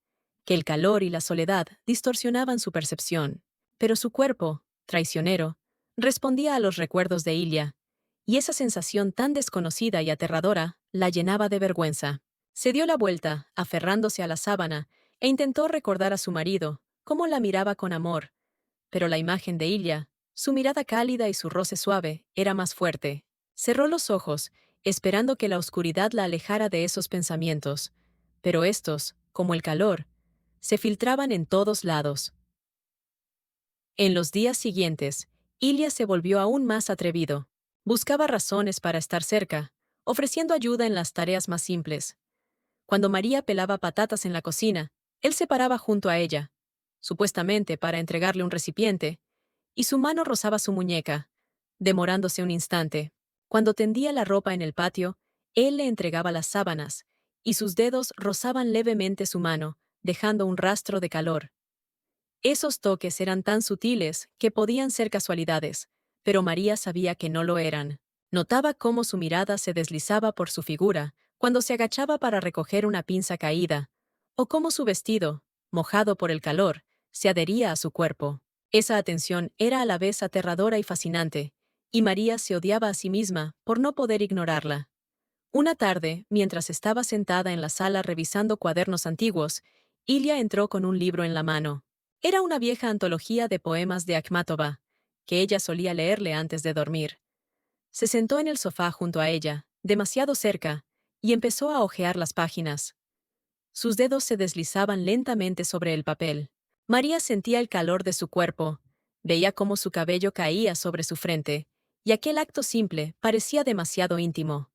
que el calor y la soledad distorsionaban su percepción. Pero su cuerpo, traicionero, respondía a los recuerdos de Ilia, y esa sensación tan desconocida y aterradora la llenaba de vergüenza. Se dio la vuelta, aferrándose a la sábana, e intentó recordar a su marido, cómo la miraba con amor, pero la imagen de Ilia, su mirada cálida y su roce suave, era más fuerte. Cerró los ojos, esperando que la oscuridad la alejara de esos pensamientos, pero estos, como el calor, se filtraban en todos lados. En los días siguientes, Ilia se volvió aún más atrevido. Buscaba razones para estar cerca, ofreciendo ayuda en las tareas más simples. Cuando María pelaba patatas en la cocina, él se paraba junto a ella, supuestamente para entregarle un recipiente, y su mano rozaba su muñeca, demorándose un instante. Cuando tendía la ropa en el patio, él le entregaba las sábanas, y sus dedos rozaban levemente su mano, dejando un rastro de calor. Esos toques eran tan sutiles que podían ser casualidades, pero María sabía que no lo eran. Notaba cómo su mirada se deslizaba por su figura cuando se agachaba para recoger una pinza caída, o cómo su vestido, mojado por el calor, se adhería a su cuerpo. Esa atención era a la vez aterradora y fascinante, y María se odiaba a sí misma por no poder ignorarla. Una tarde, mientras estaba sentada en la sala revisando cuadernos antiguos, Ilia entró con un libro en la mano. Era una vieja antología de poemas de Akhmatova, que ella solía leerle antes de dormir. Se sentó en el sofá junto a ella, demasiado cerca, y empezó a hojear las páginas. Sus dedos se deslizaban lentamente sobre el papel. María sentía el calor de su cuerpo, veía cómo su cabello caía sobre su frente, y aquel acto simple parecía demasiado íntimo.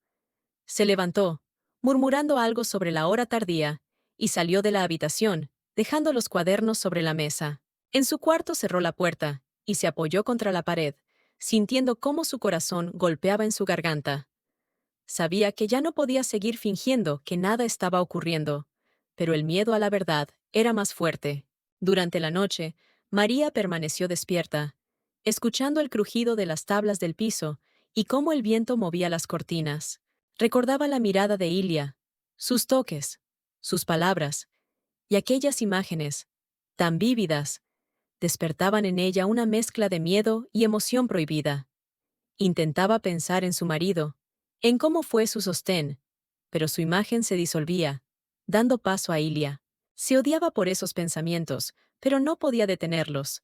Se levantó, murmurando algo sobre la hora tardía, y salió de la habitación, dejando los cuadernos sobre la mesa. En su cuarto cerró la puerta, y se apoyó contra la pared, sintiendo cómo su corazón golpeaba en su garganta. Sabía que ya no podía seguir fingiendo que nada estaba ocurriendo, pero el miedo a la verdad era más fuerte. Durante la noche, María permaneció despierta, escuchando el crujido de las tablas del piso y cómo el viento movía las cortinas. Recordaba la mirada de Ilia, sus toques, sus palabras, y aquellas imágenes, tan vívidas, despertaban en ella una mezcla de miedo y emoción prohibida. Intentaba pensar en su marido, en cómo fue su sostén, pero su imagen se disolvía, dando paso a Ilia. Se odiaba por esos pensamientos, pero no podía detenerlos.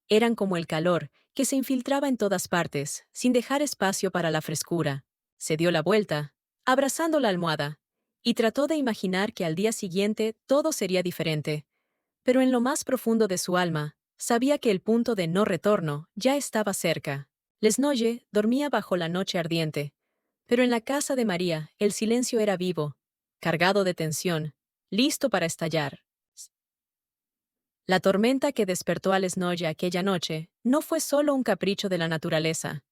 Eran como el calor, que se infiltraba en todas partes, sin dejar espacio para la frescura. Se dio la vuelta, abrazando la almohada, y trató de imaginar que al día siguiente todo sería diferente. Pero en lo más profundo de su alma, sabía que el punto de no retorno ya estaba cerca. Lesnoye dormía bajo la noche ardiente, pero en la casa de María el silencio era vivo, cargado de tensión, listo para estallar. La tormenta que despertó a Lesnoye aquella noche no fue solo un capricho de la naturaleza,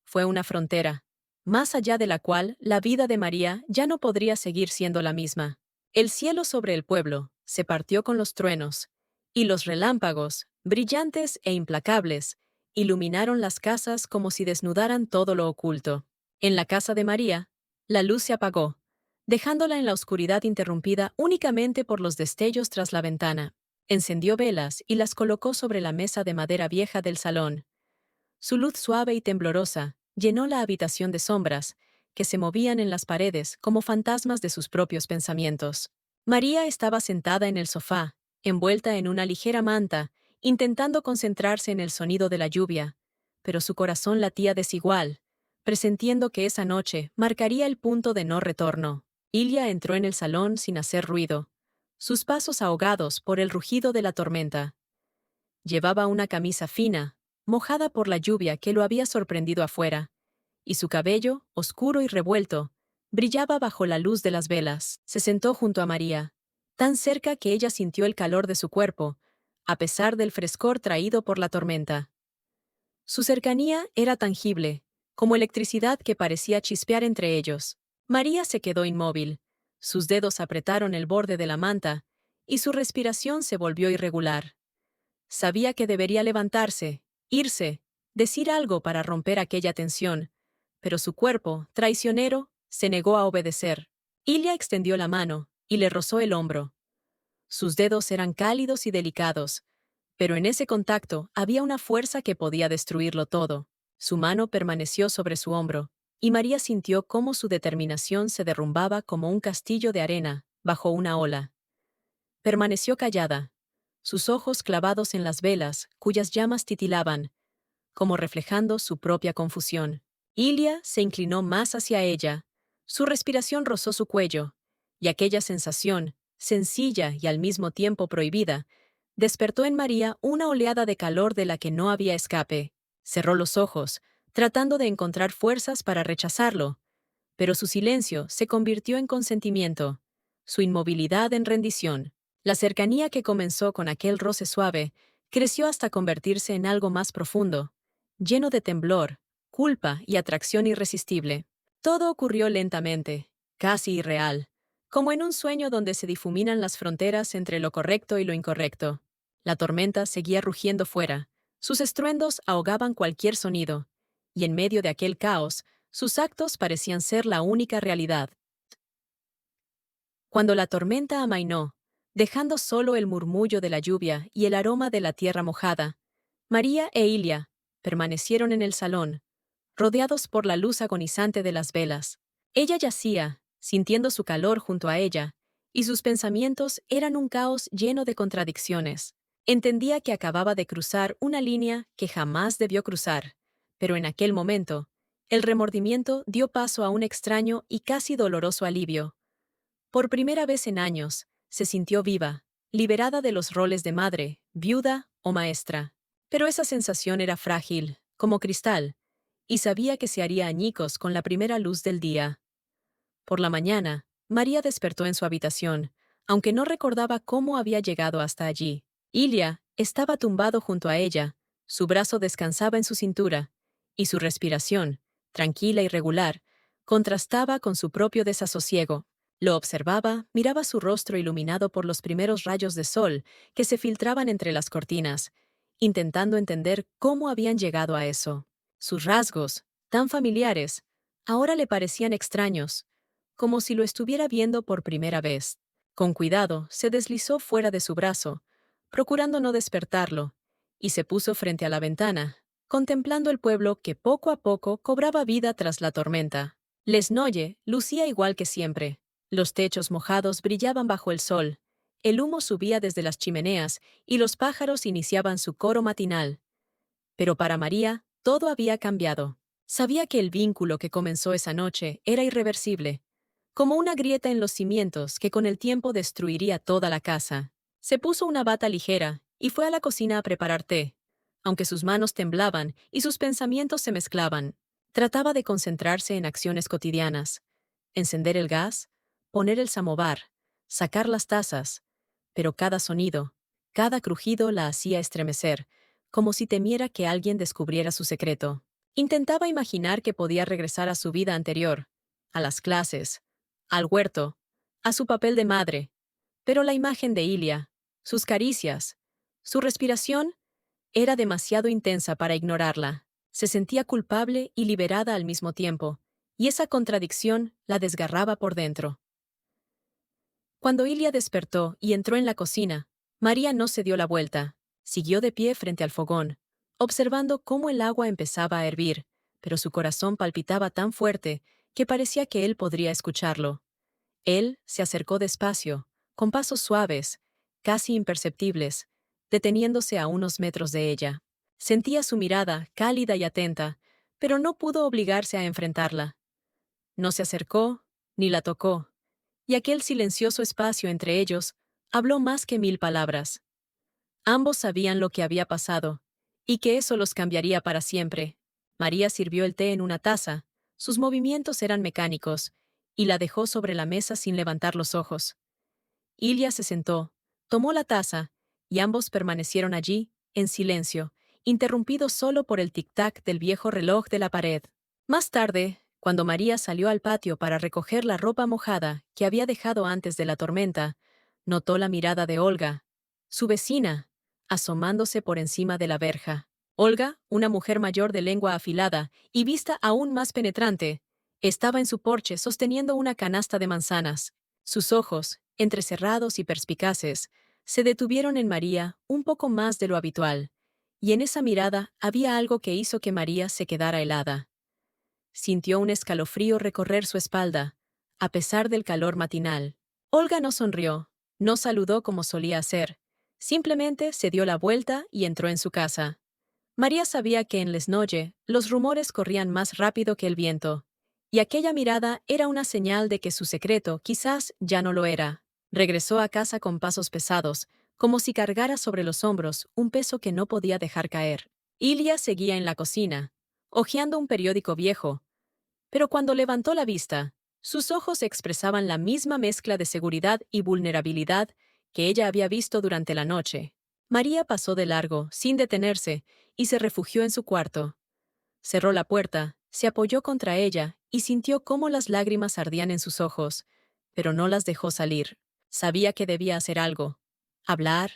fue una frontera, más allá de la cual la vida de María ya no podría seguir siendo la misma. El cielo sobre el pueblo se partió con los truenos, y los relámpagos, brillantes e implacables, iluminaron las casas como si desnudaran todo lo oculto. En la casa de María, la luz se apagó, dejándola en la oscuridad interrumpida únicamente por los destellos tras la ventana. Encendió velas y las colocó sobre la mesa de madera vieja del salón. Su luz suave y temblorosa llenó la habitación de sombras, que se movían en las paredes como fantasmas de sus propios pensamientos. María estaba sentada en el sofá, envuelta en una ligera manta, intentando concentrarse en el sonido de la lluvia, pero su corazón latía desigual, presintiendo que esa noche marcaría el punto de no retorno. Ilia entró en el salón sin hacer ruido, sus pasos ahogados por el rugido de la tormenta. Llevaba una camisa fina, mojada por la lluvia que lo había sorprendido afuera, y su cabello, oscuro y revuelto, brillaba bajo la luz de las velas. Se sentó junto a María, tan cerca que ella sintió el calor de su cuerpo, a pesar del frescor traído por la tormenta. Su cercanía era tangible, como electricidad que parecía chispear entre ellos. María se quedó inmóvil, sus dedos apretaron el borde de la manta, y su respiración se volvió irregular. Sabía que debería levantarse, irse, decir algo para romper aquella tensión, pero su cuerpo, traicionero, se negó a obedecer. Ilia extendió la mano y le rozó el hombro. Sus dedos eran cálidos y delicados, pero en ese contacto había una fuerza que podía destruirlo todo. Su mano permaneció sobre su hombro, y María sintió cómo su determinación se derrumbaba como un castillo de arena bajo una ola. Permaneció callada, sus ojos clavados en las velas, cuyas llamas titilaban, como reflejando su propia confusión. Ilia se inclinó más hacia ella, su respiración rozó su cuello, y aquella sensación, sencilla y al mismo tiempo prohibida, despertó en María una oleada de calor de la que no había escape. Cerró los ojos, tratando de encontrar fuerzas para rechazarlo, pero su silencio se convirtió en consentimiento, su inmovilidad en rendición. La cercanía que comenzó con aquel roce suave creció hasta convertirse en algo más profundo, lleno de temblor, culpa y atracción irresistible. Todo ocurrió lentamente, casi irreal, como en un sueño donde se difuminan las fronteras entre lo correcto y lo incorrecto. La tormenta seguía rugiendo fuera, sus estruendos ahogaban cualquier sonido, y en medio de aquel caos, sus actos parecían ser la única realidad. Cuando la tormenta amainó, dejando solo el murmullo de la lluvia y el aroma de la tierra mojada, María e Ilia permanecieron en el salón, rodeados por la luz agonizante de las velas. Ella yacía, sintiendo su calor junto a ella, y sus pensamientos eran un caos lleno de contradicciones. Entendía que acababa de cruzar una línea que jamás debió cruzar, pero en aquel momento, el remordimiento dio paso a un extraño y casi doloroso alivio. Por primera vez en años, se sintió viva, liberada de los roles de madre, viuda o maestra. Pero esa sensación era frágil, como cristal, y sabía que se haría añicos con la primera luz del día. Por la mañana, María despertó en su habitación, aunque no recordaba cómo había llegado hasta allí. Ilia estaba tumbado junto a ella, su brazo descansaba en su cintura, y su respiración, tranquila y regular, contrastaba con su propio desasosiego. Lo observaba, miraba su rostro iluminado por los primeros rayos de sol que se filtraban entre las cortinas, intentando entender cómo habían llegado a eso. Sus rasgos, tan familiares, ahora le parecían extraños, como si lo estuviera viendo por primera vez. Con cuidado, se deslizó fuera de su brazo, procurando no despertarlo, y se puso frente a la ventana, contemplando el pueblo que poco a poco cobraba vida tras la tormenta. Les Noye lucía igual que siempre. Los techos mojados brillaban bajo el sol, el humo subía desde las chimeneas y los pájaros iniciaban su coro matinal. Pero para María, todo había cambiado. Sabía que el vínculo que comenzó esa noche era irreversible, como una grieta en los cimientos que con el tiempo destruiría toda la casa. Se puso una bata ligera y fue a la cocina a preparar té, aunque sus manos temblaban y sus pensamientos se mezclaban. Trataba de concentrarse en acciones cotidianas: encender el gas, poner el samovar, sacar las tazas, pero cada sonido, cada crujido la hacía estremecer, como si temiera que alguien descubriera su secreto. Intentaba imaginar que podía regresar a su vida anterior, a las clases, al huerto, a su papel de madre, pero la imagen de Ilia, sus caricias, su respiración, era demasiado intensa para ignorarla. Se sentía culpable y liberada al mismo tiempo, y esa contradicción la desgarraba por dentro. Cuando Ilia despertó y entró en la cocina, María no se dio la vuelta. Siguió de pie frente al fogón, observando cómo el agua empezaba a hervir, pero su corazón palpitaba tan fuerte que parecía que él podría escucharlo. Él se acercó despacio, con pasos suaves, casi imperceptibles, deteniéndose a unos metros de ella. Sentía su mirada, cálida y atenta, pero no pudo obligarse a enfrentarla. No se acercó, ni la tocó, y aquel silencioso espacio entre ellos habló más que 1000 palabras. Ambos sabían lo que había pasado, y que eso los cambiaría para siempre. María sirvió el té en una taza, sus movimientos eran mecánicos, y la dejó sobre la mesa sin levantar los ojos. Ilia se sentó, tomó la taza, y ambos permanecieron allí, en silencio, interrumpidos solo por el tic-tac del viejo reloj de la pared. Más tarde, cuando María salió al patio para recoger la ropa mojada que había dejado antes de la tormenta, notó la mirada de Olga, su vecina, asomándose por encima de la verja. Olga, una mujer mayor de lengua afilada y vista aún más penetrante, estaba en su porche sosteniendo una canasta de manzanas. Sus ojos, entrecerrados y perspicaces, se detuvieron en María un poco más de lo habitual, y en esa mirada había algo que hizo que María se quedara helada. Sintió un escalofrío recorrer su espalda, a pesar del calor matinal. Olga no sonrió, no saludó como solía hacer, simplemente se dio la vuelta y entró en su casa. María sabía que en Lesnoye los rumores corrían más rápido que el viento, y aquella mirada era una señal de que su secreto quizás ya no lo era. Regresó a casa con pasos pesados, como si cargara sobre los hombros un peso que no podía dejar caer. Ilia seguía en la cocina, hojeando un periódico viejo, pero cuando levantó la vista, sus ojos expresaban la misma mezcla de seguridad y vulnerabilidad que ella había visto durante la noche. María pasó de largo, sin detenerse, y se refugió en su cuarto. Cerró la puerta, se apoyó contra ella y sintió cómo las lágrimas ardían en sus ojos, pero no las dejó salir. Sabía que debía hacer algo. Hablar,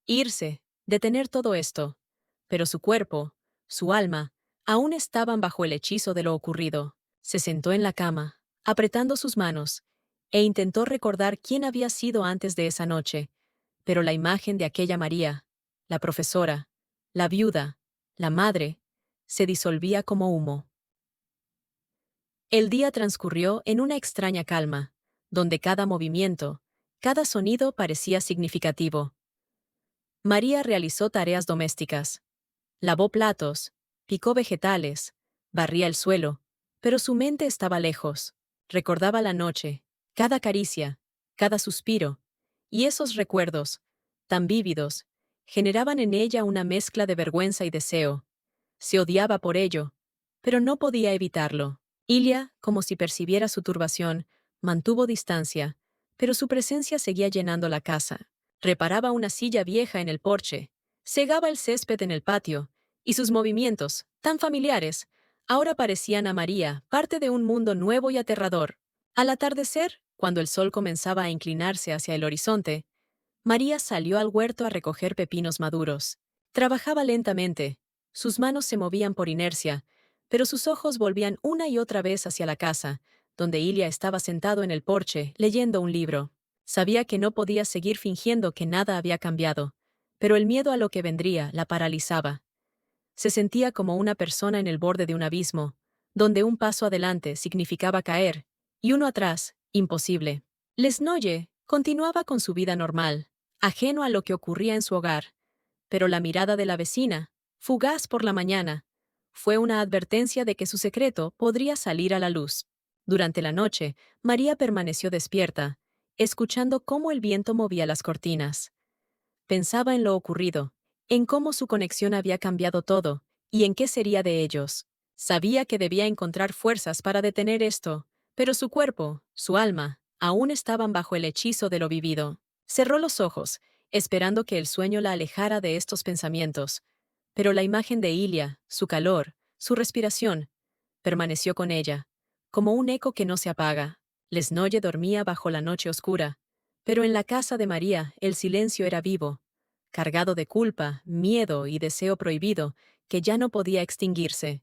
irse, detener todo esto. Pero su cuerpo, su alma, aún estaban bajo el hechizo de lo ocurrido. Se sentó en la cama, apretando sus manos, e intentó recordar quién había sido antes de esa noche, pero la imagen de aquella María, la profesora, la viuda, la madre, se disolvía como humo. El día transcurrió en una extraña calma, donde cada movimiento, cada sonido parecía significativo. María realizó tareas domésticas, lavó platos, picó vegetales, barría el suelo, pero su mente estaba lejos. Recordaba la noche, cada caricia, cada suspiro, y esos recuerdos, tan vívidos, generaban en ella una mezcla de vergüenza y deseo. Se odiaba por ello, pero no podía evitarlo. Ilia, como si percibiera su turbación, mantuvo distancia, pero su presencia seguía llenando la casa. Reparaba una silla vieja en el porche, segaba el césped en el patio, y sus movimientos, tan familiares, ahora parecían a María parte de un mundo nuevo y aterrador. Al atardecer, cuando el sol comenzaba a inclinarse hacia el horizonte, María salió al huerto a recoger pepinos maduros. Trabajaba lentamente, sus manos se movían por inercia, pero sus ojos volvían una y otra vez hacia la casa, donde Ilia estaba sentado en el porche, leyendo un libro. Sabía que no podía seguir fingiendo que nada había cambiado, pero el miedo a lo que vendría la paralizaba. Se sentía como una persona en el borde de un abismo, donde un paso adelante significaba caer, y uno atrás, imposible. Lesnoye continuaba con su vida normal, ajeno a lo que ocurría en su hogar, pero la mirada de la vecina, fugaz por la mañana, fue una advertencia de que su secreto podría salir a la luz. Durante la noche, María permaneció despierta, escuchando cómo el viento movía las cortinas. Pensaba en lo ocurrido, en cómo su conexión había cambiado todo, y en qué sería de ellos. Sabía que debía encontrar fuerzas para detener esto, pero su cuerpo, su alma, aún estaban bajo el hechizo de lo vivido. Cerró los ojos, esperando que el sueño la alejara de estos pensamientos, pero la imagen de Ilia, su calor, su respiración, permaneció con ella, como un eco que no se apaga. Lesnoye dormía bajo la noche oscura, pero en la casa de María el silencio era vivo, cargado de culpa, miedo y deseo prohibido que ya no podía extinguirse.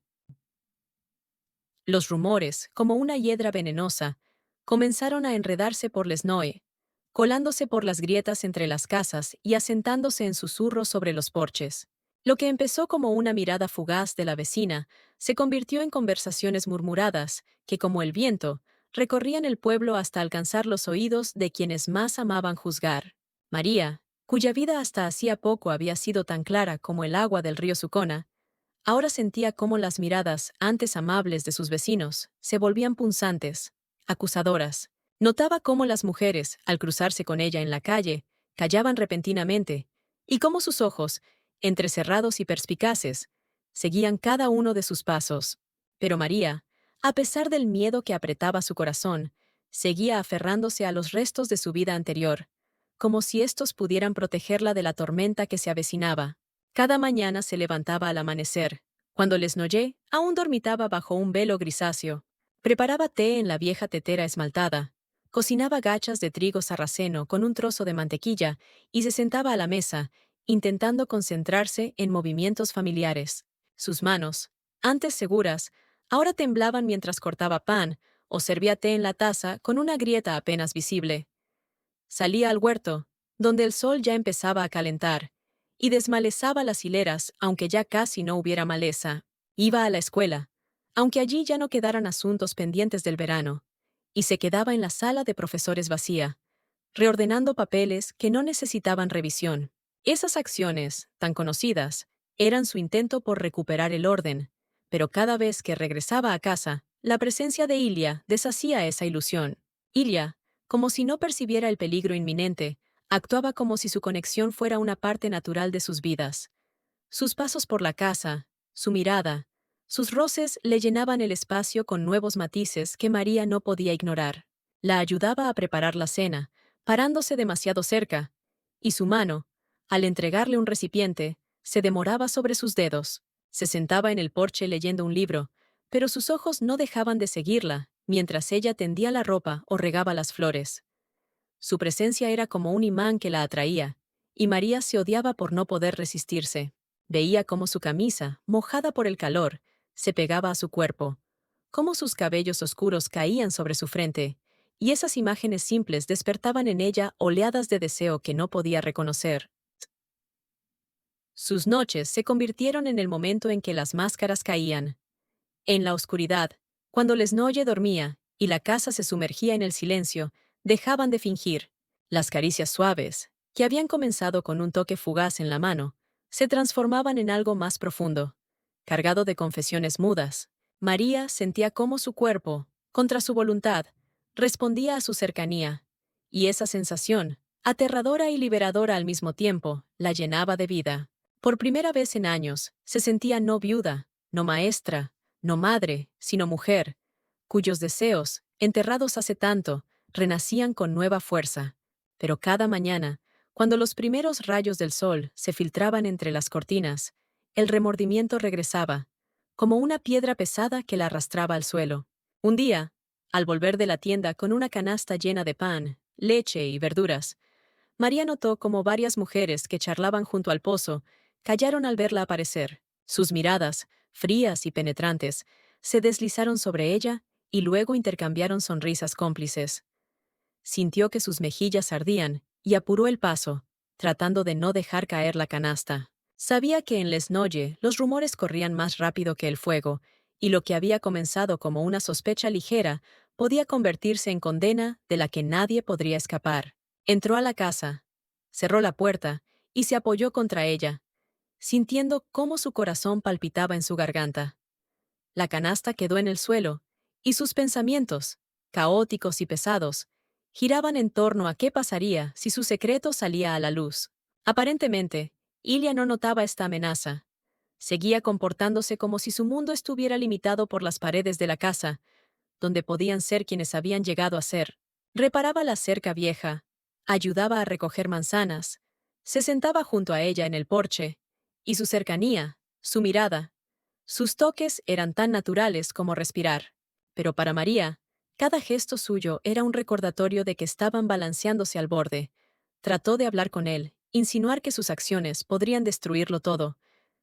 Los rumores, como una hiedra venenosa, comenzaron a enredarse por Lesnoe, colándose por las grietas entre las casas y asentándose en susurros sobre los porches. Lo que empezó como una mirada fugaz de la vecina se convirtió en conversaciones murmuradas que, como el viento, recorrían el pueblo hasta alcanzar los oídos de quienes más amaban juzgar. María, cuya vida hasta hacía poco había sido tan clara como el agua del río Sucona, ahora sentía cómo las miradas, antes amables de sus vecinos, se volvían punzantes, acusadoras. Notaba cómo las mujeres, al cruzarse con ella en la calle, callaban repentinamente, y cómo sus ojos, entrecerrados y perspicaces, seguían cada uno de sus pasos. Pero María, a pesar del miedo que apretaba su corazón, seguía aferrándose a los restos de su vida anterior, como si éstos pudieran protegerla de la tormenta que se avecinaba. Cada mañana se levantaba al amanecer, cuando Lesnoyer aún dormitaba bajo un velo grisáceo. Preparaba té en la vieja tetera esmaltada, cocinaba gachas de trigo sarraceno con un trozo de mantequilla y se sentaba a la mesa, intentando concentrarse en movimientos familiares. Sus manos, antes seguras, ahora temblaban mientras cortaba pan o servía té en la taza con una grieta apenas visible. Salía al huerto, donde el sol ya empezaba a calentar, y desmalezaba las hileras, aunque ya casi no hubiera maleza. Iba a la escuela, aunque allí ya no quedaran asuntos pendientes del verano, y se quedaba en la sala de profesores vacía, reordenando papeles que no necesitaban revisión. Esas acciones, tan conocidas, eran su intento por recuperar el orden, pero cada vez que regresaba a casa, la presencia de Ilia deshacía esa ilusión. Ilia, como si no percibiera el peligro inminente, actuaba como si su conexión fuera una parte natural de sus vidas. Sus pasos por la casa, su mirada, sus roces le llenaban el espacio con nuevos matices que María no podía ignorar. La ayudaba a preparar la cena, parándose demasiado cerca, y su mano, al entregarle un recipiente, se demoraba sobre sus dedos. Se sentaba en el porche leyendo un libro, pero sus ojos no dejaban de seguirla, mientras ella tendía la ropa o regaba las flores. Su presencia era como un imán que la atraía, y María se odiaba por no poder resistirse. Veía cómo su camisa, mojada por el calor, se pegaba a su cuerpo, cómo sus cabellos oscuros caían sobre su frente, y esas imágenes simples despertaban en ella oleadas de deseo que no podía reconocer. Sus noches se convirtieron en el momento en que las máscaras caían. En la oscuridad, cuando Lesnoye dormía y la casa se sumergía en el silencio, dejaban de fingir. Las caricias suaves, que habían comenzado con un toque fugaz en la mano, se transformaban en algo más profundo. Cargado de confesiones mudas, María sentía cómo su cuerpo, contra su voluntad, respondía a su cercanía, y esa sensación, aterradora y liberadora al mismo tiempo, la llenaba de vida. Por primera vez en años, se sentía no viuda, no maestra, no madre, sino mujer, cuyos deseos, enterrados hace tanto, renacían con nueva fuerza. Pero cada mañana, cuando los primeros rayos del sol se filtraban entre las cortinas, el remordimiento regresaba, como una piedra pesada que la arrastraba al suelo. Un día, al volver de la tienda con una canasta llena de pan, leche y verduras, María notó como varias mujeres que charlaban junto al pozo callaron al verla aparecer. Sus miradas, frías y penetrantes, se deslizaron sobre ella y luego intercambiaron sonrisas cómplices. Sintió que sus mejillas ardían y apuró el paso, tratando de no dejar caer la canasta. Sabía que en Lesnoye los rumores corrían más rápido que el fuego, y lo que había comenzado como una sospecha ligera podía convertirse en condena de la que nadie podría escapar. Entró a la casa, cerró la puerta y se apoyó contra ella, sintiendo cómo su corazón palpitaba en su garganta. La canasta quedó en el suelo, y sus pensamientos, caóticos y pesados, giraban en torno a qué pasaría si su secreto salía a la luz. Aparentemente, Ilia no notaba esta amenaza. Seguía comportándose como si su mundo estuviera limitado por las paredes de la casa, donde podían ser quienes habían llegado a ser. Reparaba la cerca vieja, ayudaba a recoger manzanas, se sentaba junto a ella en el porche, y su cercanía, su mirada, sus toques eran tan naturales como respirar. Pero para María, cada gesto suyo era un recordatorio de que estaban balanceándose al borde. Trató de hablar con él, insinuar que sus acciones podrían destruirlo todo,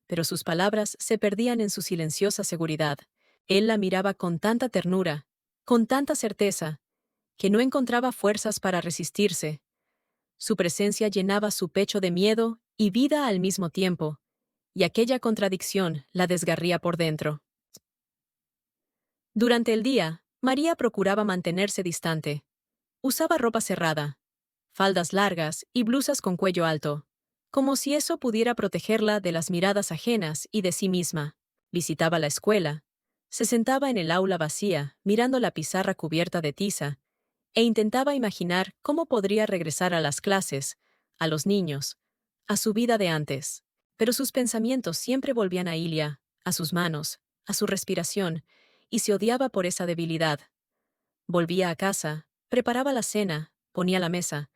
pero sus palabras se perdían en su silenciosa seguridad. Él la miraba con tanta ternura, con tanta certeza, que no encontraba fuerzas para resistirse. Su presencia llenaba su pecho de miedo y vida al mismo tiempo, y aquella contradicción la desgarría por dentro. Durante el día, María procuraba mantenerse distante. Usaba ropa cerrada, faldas largas y blusas con cuello alto, como si eso pudiera protegerla de las miradas ajenas y de sí misma. Visitaba la escuela, se sentaba en el aula vacía, mirando la pizarra cubierta de tiza, e intentaba imaginar cómo podría regresar a las clases, a los niños, a su vida de antes. Pero sus pensamientos siempre volvían a Ilia, a sus manos, a su respiración, y se odiaba por esa debilidad. Volvía a casa, preparaba la cena, ponía la mesa,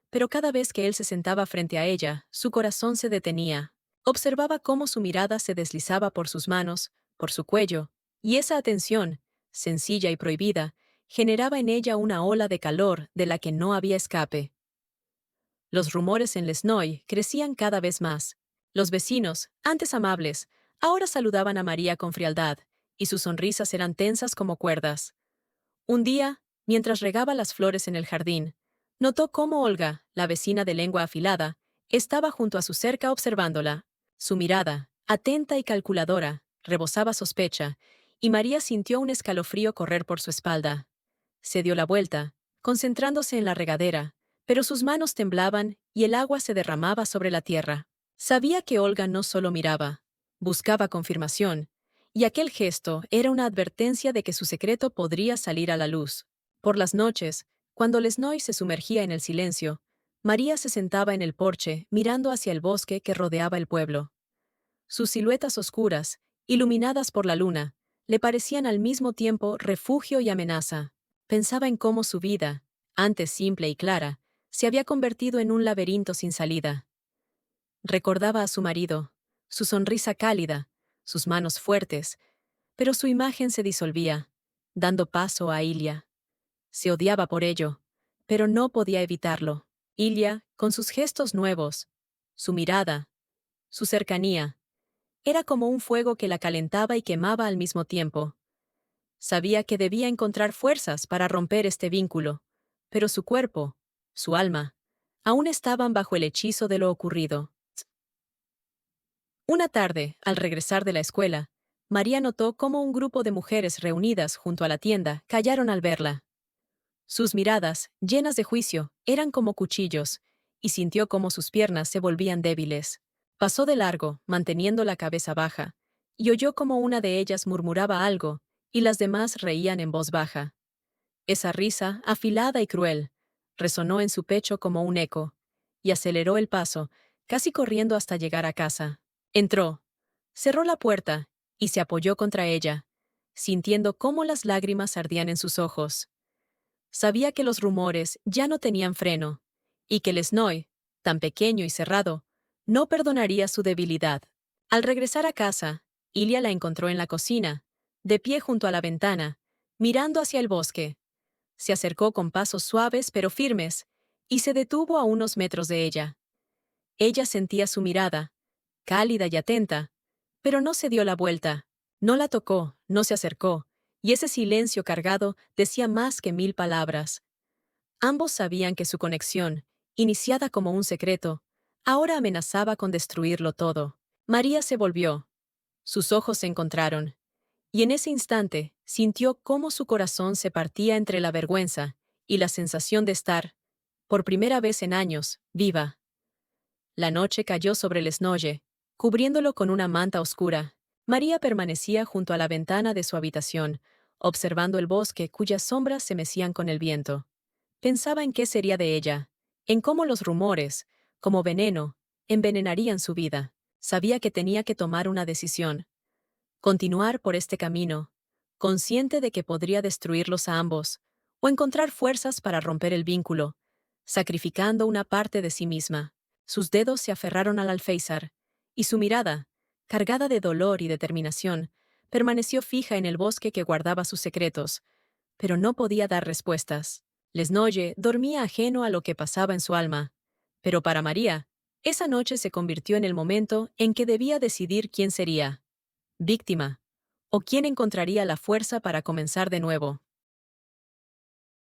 pero cada vez que él se sentaba frente a ella, su corazón se detenía. Observaba cómo su mirada se deslizaba por sus manos, por su cuello, y esa atención, sencilla y prohibida, generaba en ella una ola de calor de la que no había escape. Los rumores en Lesnoy crecían cada vez más. Los vecinos, antes amables, ahora saludaban a María con frialdad, y sus sonrisas eran tensas como cuerdas. Un día, mientras regaba las flores en el jardín, notó cómo Olga, la vecina de lengua afilada, estaba junto a su cerca observándola. Su mirada, atenta y calculadora, rebosaba sospecha, y María sintió un escalofrío correr por su espalda. Se dio la vuelta, concentrándose en la regadera, pero sus manos temblaban y el agua se derramaba sobre la tierra. Sabía que Olga no solo miraba, buscaba confirmación, y aquel gesto era una advertencia de que su secreto podría salir a la luz. Por las noches, cuando Lesnoy se sumergía en el silencio, María se sentaba en el porche mirando hacia el bosque que rodeaba el pueblo. Sus siluetas oscuras, iluminadas por la luna, le parecían al mismo tiempo refugio y amenaza. Pensaba en cómo su vida, antes simple y clara, se había convertido en un laberinto sin salida. Recordaba a su marido, su sonrisa cálida, sus manos fuertes, pero su imagen se disolvía, dando paso a Ilia. Se odiaba por ello, pero no podía evitarlo. Ilia, con sus gestos nuevos, su mirada, su cercanía, era como un fuego que la calentaba y quemaba al mismo tiempo. Sabía que debía encontrar fuerzas para romper este vínculo, pero su cuerpo, su alma, aún estaban bajo el hechizo de lo ocurrido. Una tarde, al regresar de la escuela, María notó cómo un grupo de mujeres reunidas junto a la tienda callaron al verla. Sus miradas, llenas de juicio, eran como cuchillos, y sintió cómo sus piernas se volvían débiles. Pasó de largo, manteniendo la cabeza baja, y oyó cómo una de ellas murmuraba algo, y las demás reían en voz baja. Esa risa, afilada y cruel, resonó en su pecho como un eco, y aceleró el paso, casi corriendo hasta llegar a casa. Entró, cerró la puerta, y se apoyó contra ella, sintiendo cómo las lágrimas ardían en sus ojos. Sabía que los rumores ya no tenían freno, y que Lesnoy, tan pequeño y cerrado, no perdonaría su debilidad. Al regresar a casa, Ilia la encontró en la cocina, de pie junto a la ventana, mirando hacia el bosque. Se acercó con pasos suaves pero firmes, y se detuvo a unos metros de ella. Ella sentía su mirada, cálida y atenta, pero no se dio la vuelta. No la tocó, no se acercó, y ese silencio cargado decía más que 1000 palabras. Ambos sabían que su conexión, iniciada como un secreto, ahora amenazaba con destruirlo todo. María se volvió. Sus ojos se encontraron, y en ese instante sintió cómo su corazón se partía entre la vergüenza y la sensación de estar, por primera vez en años, viva. La noche cayó sobre el Lesnoye, cubriéndolo con una manta oscura. María permanecía junto a la ventana de su habitación, observando el bosque cuyas sombras se mecían con el viento. Pensaba en qué sería de ella, en cómo los rumores, como veneno, envenenarían su vida. Sabía que tenía que tomar una decisión. Continuar por este camino, consciente de que podría destruirlos a ambos, o encontrar fuerzas para romper el vínculo, sacrificando una parte de sí misma. Sus dedos se aferraron al alféizar, y su mirada, cargada de dolor y determinación, permaneció fija en el bosque que guardaba sus secretos, pero no podía dar respuestas. Lesnoye dormía ajeno a lo que pasaba en su alma, pero para María, esa noche se convirtió en el momento en que debía decidir quién sería víctima, o quién encontraría la fuerza para comenzar de nuevo.